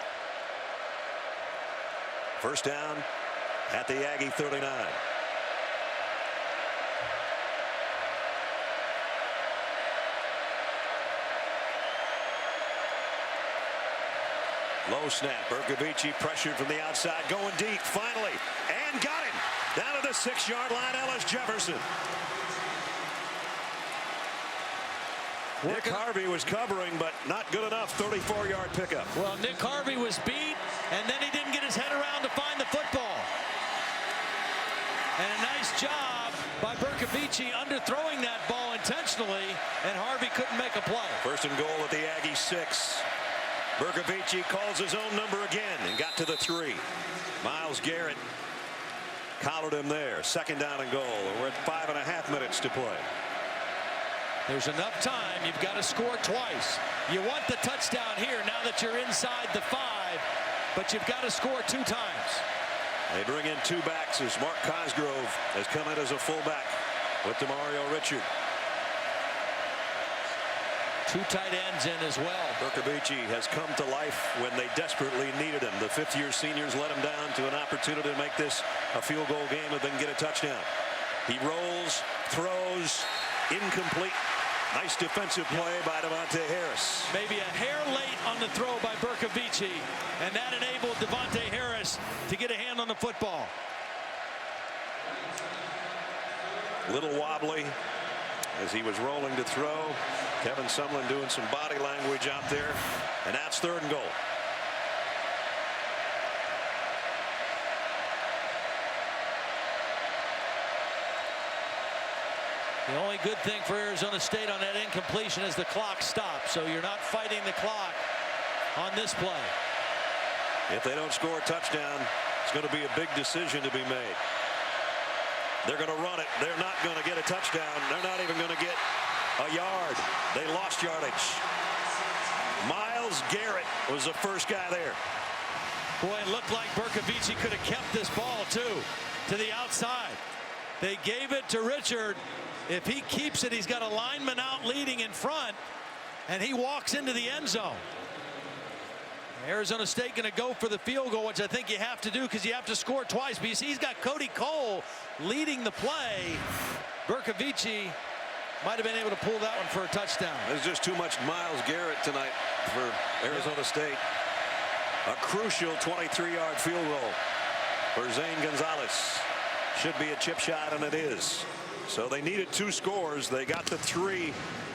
First down at the Aggie 39. Low snap. Bercovici pressured from the outside, going deep finally, and got him down to the 6-yard line. Ellis Jefferson. Nick Harvey was covering, but not good enough. 34-yard pickup. Well, Nick Harvey was beat, and then he didn't get his head around to find the football. And a nice job by Bercovici underthrowing that ball intentionally, and Harvey couldn't make a play. First and goal at the Aggie 6. Bercovici calls his own number again and got to the 3. Myles Garrett collared him there. Second down and goal. We're at 5.5 minutes to play. There's enough time. You've got to score twice. You want the touchdown here now that you're inside the 5, but you've got to score 2 times. They bring in 2 backs as Mark Cosgrove has come in as a fullback with Demario Richard. 2 tight ends in as well. Bercovici has come to life when they desperately needed him. The 5th-year seniors let him down to an opportunity to make this a field goal game and then get a touchdown. He rolls, throws, incomplete. Nice defensive play by Davante Harris. Maybe a hair late on the throw by Bercovici, and that enabled Davante Harris to get a hand on the football. Little wobbly as he was rolling to throw. Kevin Sumlin doing some body language out there, and that's 3rd and goal. The only good thing for Arizona State on that incompletion is the clock stops, so you're not fighting the clock on this play. If they don't score a touchdown, it's going to be a big decision to be made. They're going to run it. They're not going to get a touchdown. They're not even going to get a yard. They lost yardage. Myles Garrett was the first guy there. Boy, it looked like Bercovici could have kept this ball, too, to the outside. They gave it to Richard. If he keeps it, he's got a lineman out leading in front, and he walks into the end zone. Arizona State going to go for the field goal, which I think you have to do because you have to score twice. But you see, he's got Cody Cole leading the play. Bercovici might have been able to pull that one for a touchdown. There's just too much Myles Garrett tonight for Arizona State. A crucial 23-yard field goal for Zane Gonzalez. Should be a chip shot, and it is. So they needed 2 scores. They got the 3.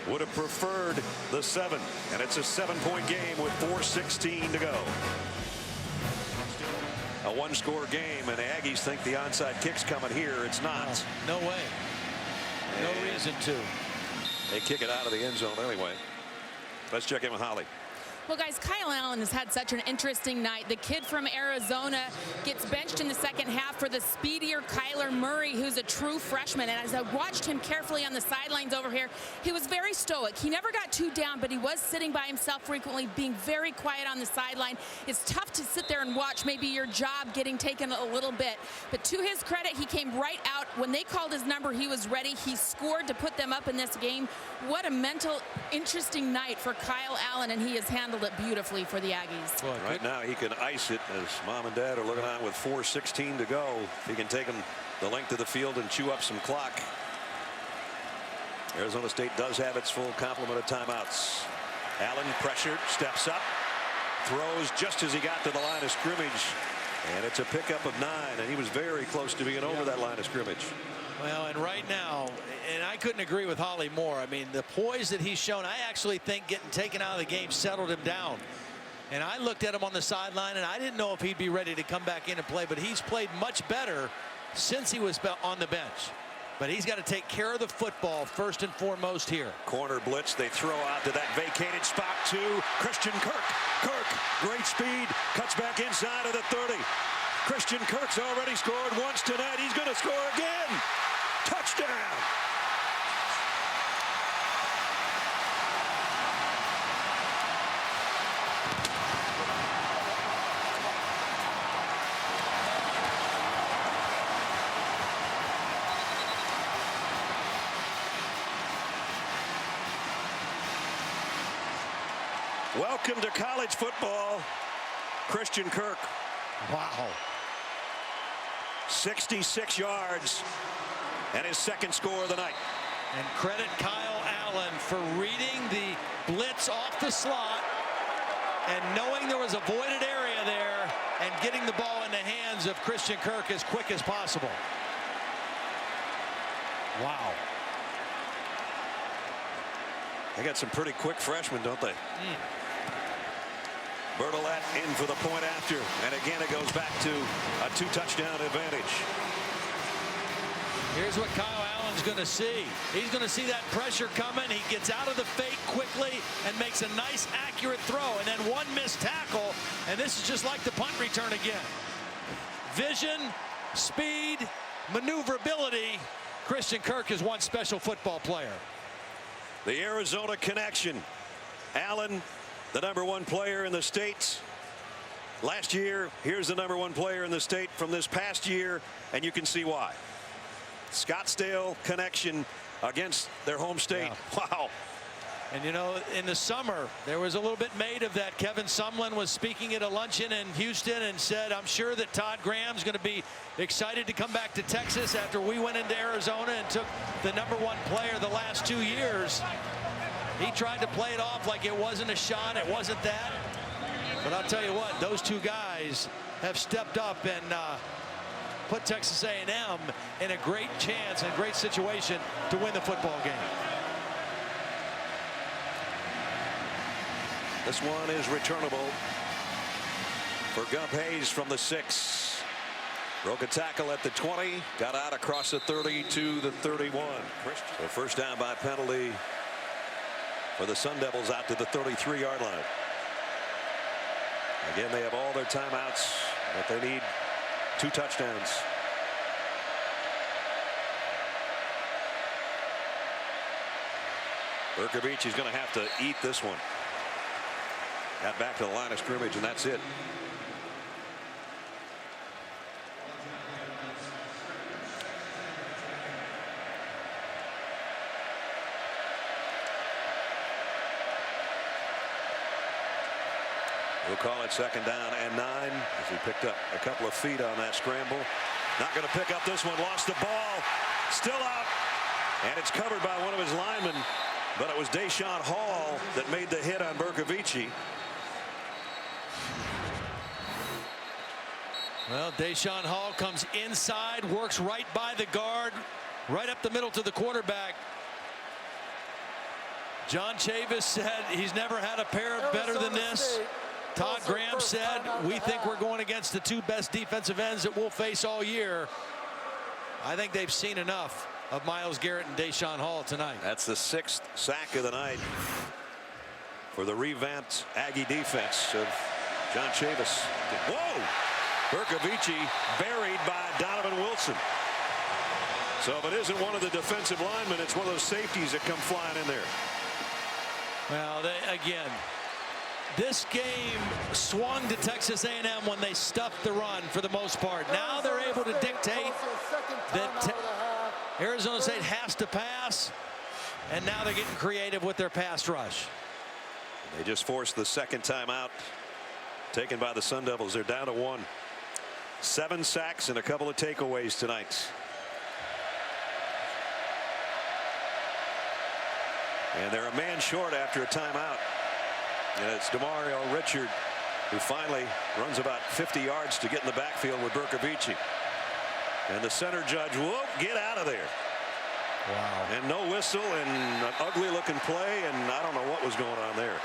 Would have preferred the 7. And it's a 7-point game with 4:16 to go. A 1-score game, and the Aggies think the onside kick's coming here. It's not. No way. No reason to. They kick it out of the end zone anyway. Let's check in with Holly. Well, guys, Kyle Allen has had such an interesting night. The kid from Arizona gets benched in the second half for the speedier Kyler Murray, who's a true freshman. And as I watched him carefully on the sidelines over here, he was very stoic. He never got too down, but he was sitting by himself frequently, being very quiet on the sideline. It's tough to sit there and watch maybe your job getting taken a little bit. But to his credit, he came right out. When they called his number, he was ready. He scored to put them up in this game. What a mental, interesting night for Kyle Allen, and he has handled it beautifully for the Aggies. Well, right now he can ice it as mom and dad are looking on with 4:16 to go. If he can take him the length of the field and chew up some clock. Arizona State does have its full complement of timeouts. Allen pressured, steps up, throws just as he got to the line of scrimmage, and it's a pickup of 9, and he was very close to being over that line of scrimmage. Well, and right now, and I couldn't agree with Holly more. I mean, the poise that he's shown, I actually think getting taken out of the game settled him down. And I looked at him on the sideline, and I didn't know if he'd be ready to come back in and play, but he's played much better since he was on the bench. But he's got to take care of the football first and foremost here. Corner blitz, they throw out to that vacated spot to Christian Kirk. Kirk, great speed, cuts back inside of the 30. Christian Kirk's already scored once tonight. He's going to score again. Touchdown. Welcome to college football, Christian Kirk. Wow. 66 yards and his second score of the night. And credit Kyle Allen for reading the blitz off the slot and knowing there was a voided area there and getting the ball in the hands of Christian Kirk as quick as possible. Wow. They got some pretty quick freshmen, don't they? Bertolet in for the point after, and again it goes back to a 2-touchdown advantage. Here's what Kyle Allen's going to see. He's going to see that pressure coming. He gets out of the fake quickly and makes a nice accurate throw, and then one missed tackle, and this is just like the punt return again. Vision, speed, maneuverability. Christian Kirk is one special football player. The Arizona connection. Allen, the #1 player in the state last year. Here's the #1 player in the state from this past year, and you can see why. Scottsdale connection against their home state. Yeah. Wow. And you know, in the summer there was a little bit made of that. Kevin Sumlin was speaking at a luncheon in Houston and said, I'm sure that Todd Graham's going to be excited to come back to Texas after we went into Arizona and took the #1 player the last 2 years. He tried to play it off like it wasn't a shot, it wasn't that. But I'll tell you what, those 2 guys have stepped up and put Texas A&M in a great chance and great situation to win the football game. This one is returnable for Gump Hayes from the 6. Broke a tackle at the 20, got out across the 30 to the 31. So first down by penalty for the Sun Devils out to the 33-yard line. Again, they have all their timeouts, but they need 2 touchdowns. Bercovici is going to have to eat this one. Got back to the line of scrimmage, and that's it. We'll call it 2nd down and 9 as he picked up a couple of feet on that scramble. Not going to pick up this one. Lost the ball. Still out. And it's covered by one of his linemen. But it was Deshaun Hall that made the hit on Bercovici. Well, Deshaun Hall comes inside, works right by the guard, right up the middle to the quarterback. John Chavis said he's never had a pair better than this. Todd Graham said, we think we're going against the 2 best defensive ends that we'll face all year. I think they've seen enough of Myles Garrett and Deshaun Hall tonight. That's the 6th sack of the night for the revamped Aggie defense of John Chavis. Whoa! Bercovici buried by Donovan Wilson. So if it isn't one of the defensive linemen, it's one of those safeties that come flying in there. Well, again, this game swung to Texas A&M when they stuffed the run for the most part. Now they're able to dictate that Arizona State has to pass, and now they're getting creative with their pass rush. They just forced the 2nd timeout taken by the Sun Devils. They're down to 1. 7 sacks and a couple of takeaways tonight. And they're a man short after a timeout. And it's Demario Richard who finally runs about 50 yards to get in the backfield with Bercovici. And the center judge won't get out of there. Wow. And no whistle and an ugly looking play, and I don't know what was going on there.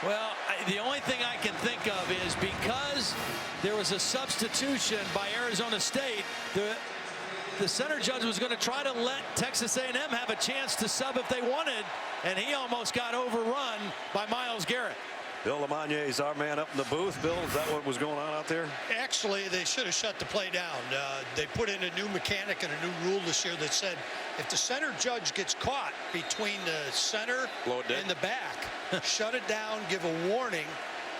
Well, the only thing I can think of is because there was a substitution by Arizona State, the center judge was going to try to let Texas A&M have a chance to sub if they wanted, and he almost got overrun by Myles Garrett. Bill LeMonnier is our man up in the booth. Bill, is that what was going on out there? Actually, they should have shut the play down. They put in a new mechanic and a new rule this year that said if the center judge gets caught between the center and the back, shut it down, give a warning,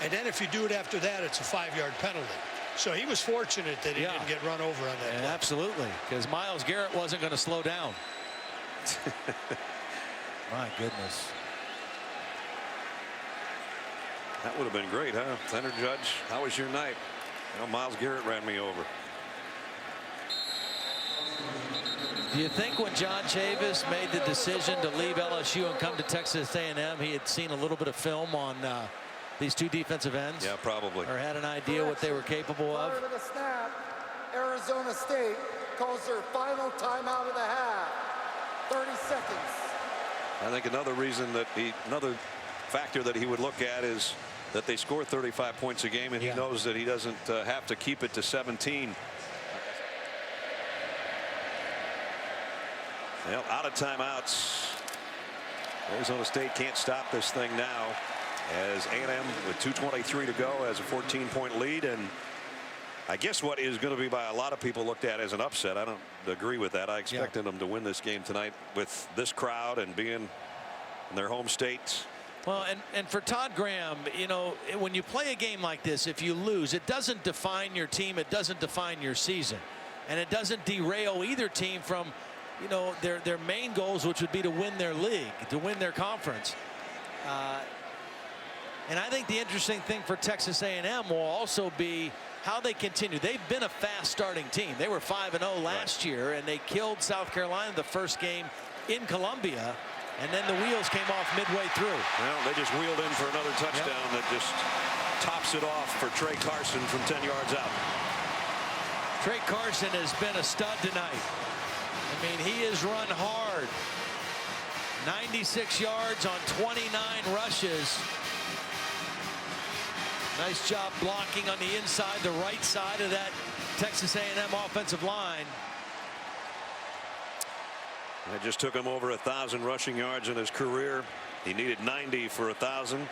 and then if you do it after that, it's a 5-yard penalty. So he was fortunate that he didn't get run over on that play. Absolutely, because Myles Garrett wasn't going to slow down. My goodness. That would have been great, huh? Center judge, how was your night? Well, Myles Garrett ran me over. Do you think when John Chavis made the decision to leave LSU and come to Texas A&M, he had seen a little bit of film on these 2 defensive ends? Yeah, probably. Or had an idea what they were capable of? Prior to the snap, Arizona State calls their final timeout of the half. 30 seconds. I think another factor that he would look at is that they score 35 points a game, and he knows that he doesn't have to keep it to 17. Well, out of timeouts. Arizona State can't stop this thing now as A&M with 2:23 to go has a 14-point lead, and I guess what is going to be by a lot of people looked at as an upset. I don't agree with that. I expected them to win this game tonight with this crowd and being in their home state. Well, and for Todd Graham, you know, when you play a game like this, if you lose, it doesn't define your team. It doesn't define your season. And it doesn't derail either team from, you know, their main goals, which would be to win their league, to win their conference. And I think the interesting thing for Texas A&M will also be how they continue. They've been a fast starting team. They were 5-0 last year, and they killed South Carolina the first game in Columbia. And then the wheels came off midway through. Well, they just wheeled in for another touchdown that just tops it off for Trey Carson from 10 yards out. Trey Carson has been a stud tonight. I mean, he has run hard. 96 yards on 29 rushes. Nice job blocking on the inside, the right side of that Texas A&M offensive line. It just took him over 1,000 rushing yards in his career. He needed 90 for 1,000.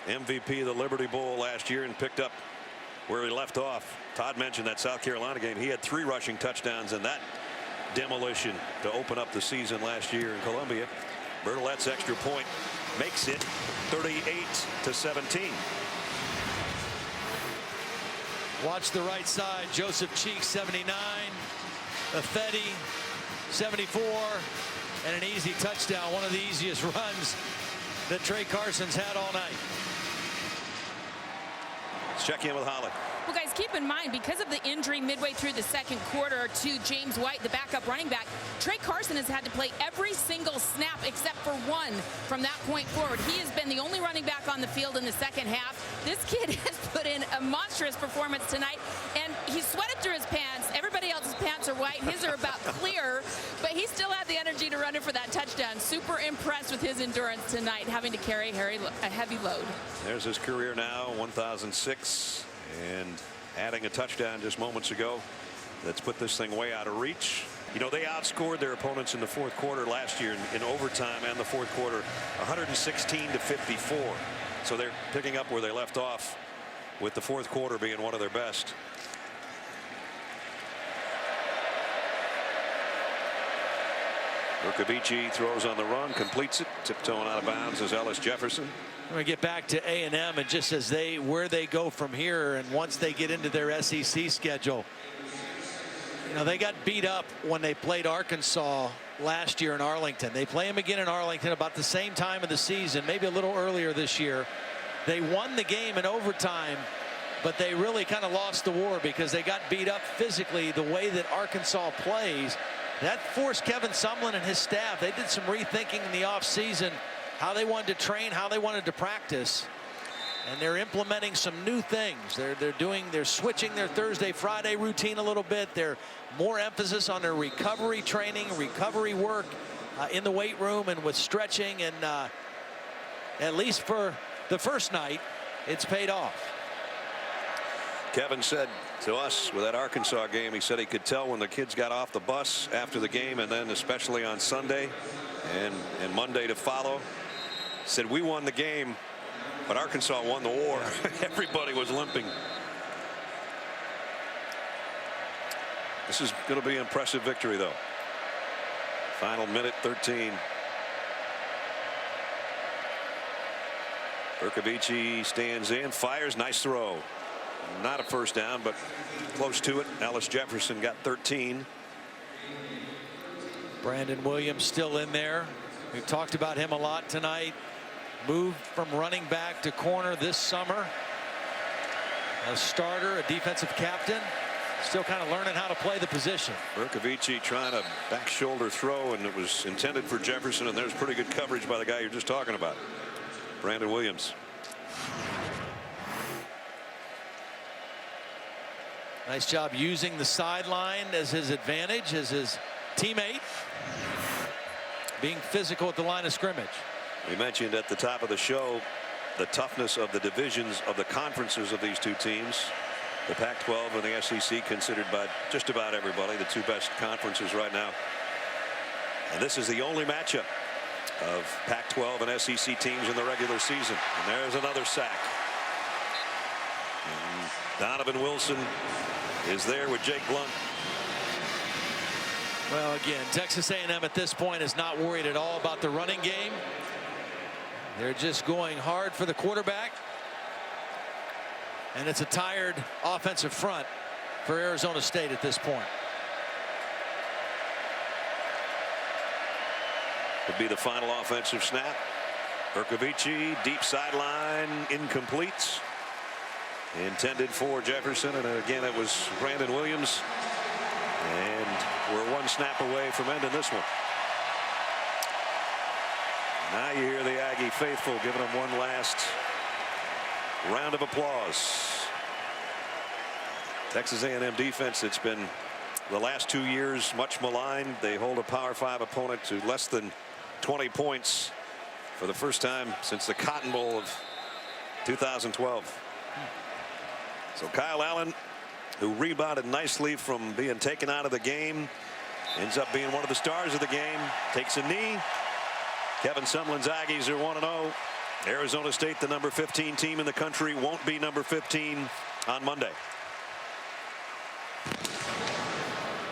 MVP of the Liberty Bowl last year and picked up where he left off. Todd mentioned that South Carolina game. He had 3 rushing touchdowns in that demolition to open up the season last year in Columbia. Bertolette's extra point makes it 38-17. Watch the right side. Joseph Cheek, 79. Affetti, 74, and an easy touchdown. One of the easiest runs that Trey Carson's had all night. Let's check in with Holly. Well, guys, keep in mind, because of the injury midway through the second quarter to James White, the backup running back, Trey Carson has had to play every single snap except for one from that point forward. He has been the only running back on the field in the second half. This kid has put in a monstrous performance tonight, and he sweated through his pants. Everybody else's pants are white. His are about clear, but he still had the energy to run it for that touchdown. Super impressed with his endurance tonight, having to carry a heavy load. There's his career now, 1,006, and adding a touchdown just moments ago. That's put this thing way out of reach. You know, they outscored their opponents in the fourth quarter last year in overtime and the fourth quarter, 116-54. So they're picking up where they left off, with the fourth quarter being one of their best. Bercovici throws on the run, completes it, tiptoeing out of bounds is Ellis Jefferson. We're going to get back to A&M, and just as where they go from here, and once they get into their SEC schedule, you know, they got beat up when they played Arkansas last year in Arlington. They play them again in Arlington about the same time of the season, maybe a little earlier this year. They won the game in overtime, but they really kind of lost the war because they got beat up physically the way that Arkansas plays. That forced Kevin Sumlin and his staff. They did some rethinking in the offseason, how they wanted to train, how they wanted to practice. And they're implementing some new things. They're switching their Thursday, Friday routine a little bit. They're more emphasis on their recovery training, recovery work in the weight room and with stretching. And at least for the first night, it's paid off. Kevin said to us with that Arkansas game, he said he could tell when the kids got off the bus after the game, and then especially on Sunday and Monday to follow. Said we won the game, but Arkansas won the war. Everybody was limping. This is going to be an impressive victory, though. Final minute 13. Bercovici stands in, fires, nice throw. Not a first down, but close to it. Ellis Jefferson got 13. Brandon Williams still in there. We've talked about him a lot tonight. Moved from running back to corner this summer. A starter, a defensive captain. Still kind of learning how to play the position. Bercovici trying a back shoulder throw, and it was intended for Jefferson, and there's pretty good coverage by the guy you're just talking about, Brandon Williams. Nice job using the sideline as his advantage, as his teammate. Being physical at the line of scrimmage. We mentioned at the top of the show the toughness of the divisions of the conferences of these two teams. The Pac-12 and the SEC considered by just about everybody the two best conferences right now. And this is the only matchup of Pac-12 and SEC teams in the regular season. And there's another sack. And Donovan Wilson is there with Jake Blunt. Well, again, Texas A&M at this point is not worried at all about the running game. They're just going hard for the quarterback. And it's a tired offensive front for Arizona State at this point. Would be the final offensive snap. Bercovici, deep sideline, incomplete. Intended for Jefferson, and again it was Brandon Williams. And we're one snap away from ending this one. Now you hear the Aggie faithful giving them one last round of applause. Texas A&M defense, it's been the last 2 years much maligned. They hold a Power 5 opponent to less than 20 points for the first time since the Cotton Bowl of 2012. So Kyle Allen, who rebounded nicely from being taken out of the game, ends up being one of the stars of the game, takes a knee. Kevin Sumlin's Aggies are 1-0. Arizona State, the number 15 team in the country, won't be number 15 on Monday.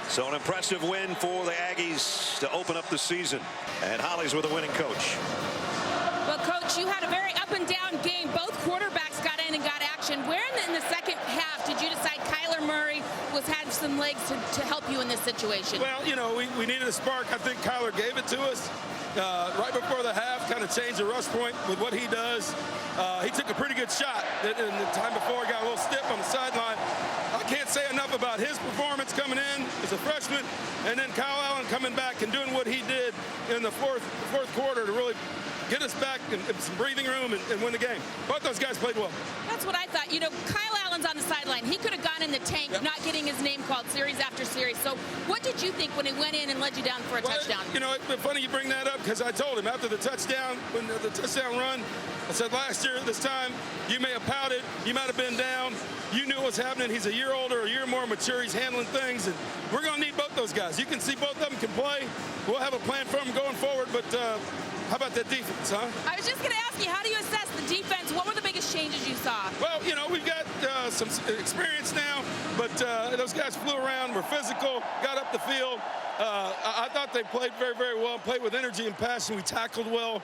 So an impressive win for the Aggies to open up the season. And Holly's with a winning coach. Well, Coach, you had a very up and down game. Both quarterbacks got in and got action. Where in the second half did you decide Kyler Murray had some legs to help you in this situation? Well, you know, we needed a spark. I think Kyler gave it to us. right before the half, kind of changed the rush point with what he does. He took a pretty good shot. And the time before, got a little stiff on the sideline. I can't say enough about his performance coming in as a freshman, and then Kyle Allen coming back and doing what he did in the fourth quarter to really get us back in some breathing room and win the game. Both those guys played well. That's what I thought. You know, Kyle Allen's on the sideline. He could have gone in the tank, not getting his name called series after series. So what did you think when he went in and led you down for a touchdown? You know, it's funny you bring that up because I told him after the touchdown, when the touchdown run, I said last year at this time, you may have pouted, you might have been down, you knew what was happening. He's a year older, a year more mature, he's handling things, and we're going to need both those guys. You can see both of them can play. We'll have a plan for them going forward, but how about that defense, huh? I was just going to ask you, how do you assess the defense? What were the biggest changes you saw? Well, you know, we've got some experience now, but those guys flew around, were physical, got up the field. I thought they played very, very well, played with energy and passion. We tackled well,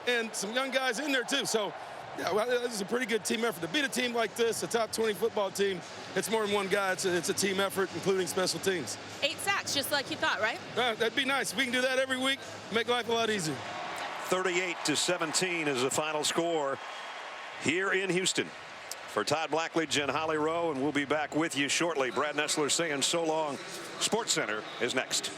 and some young guys in there, too. So, yeah, well, this is a pretty good team effort. To beat a team like this, a top 20 football team, it's more than one guy. It's a team effort, including special teams. 8 sacks, just like you thought, right? That'd be nice. We can do that every week, make life a lot easier. 38-17 is the final score here in Houston. For Todd Blackledge and Holly Rowe, and we'll be back with you shortly. Brad Nessler saying so long. SportsCenter is next.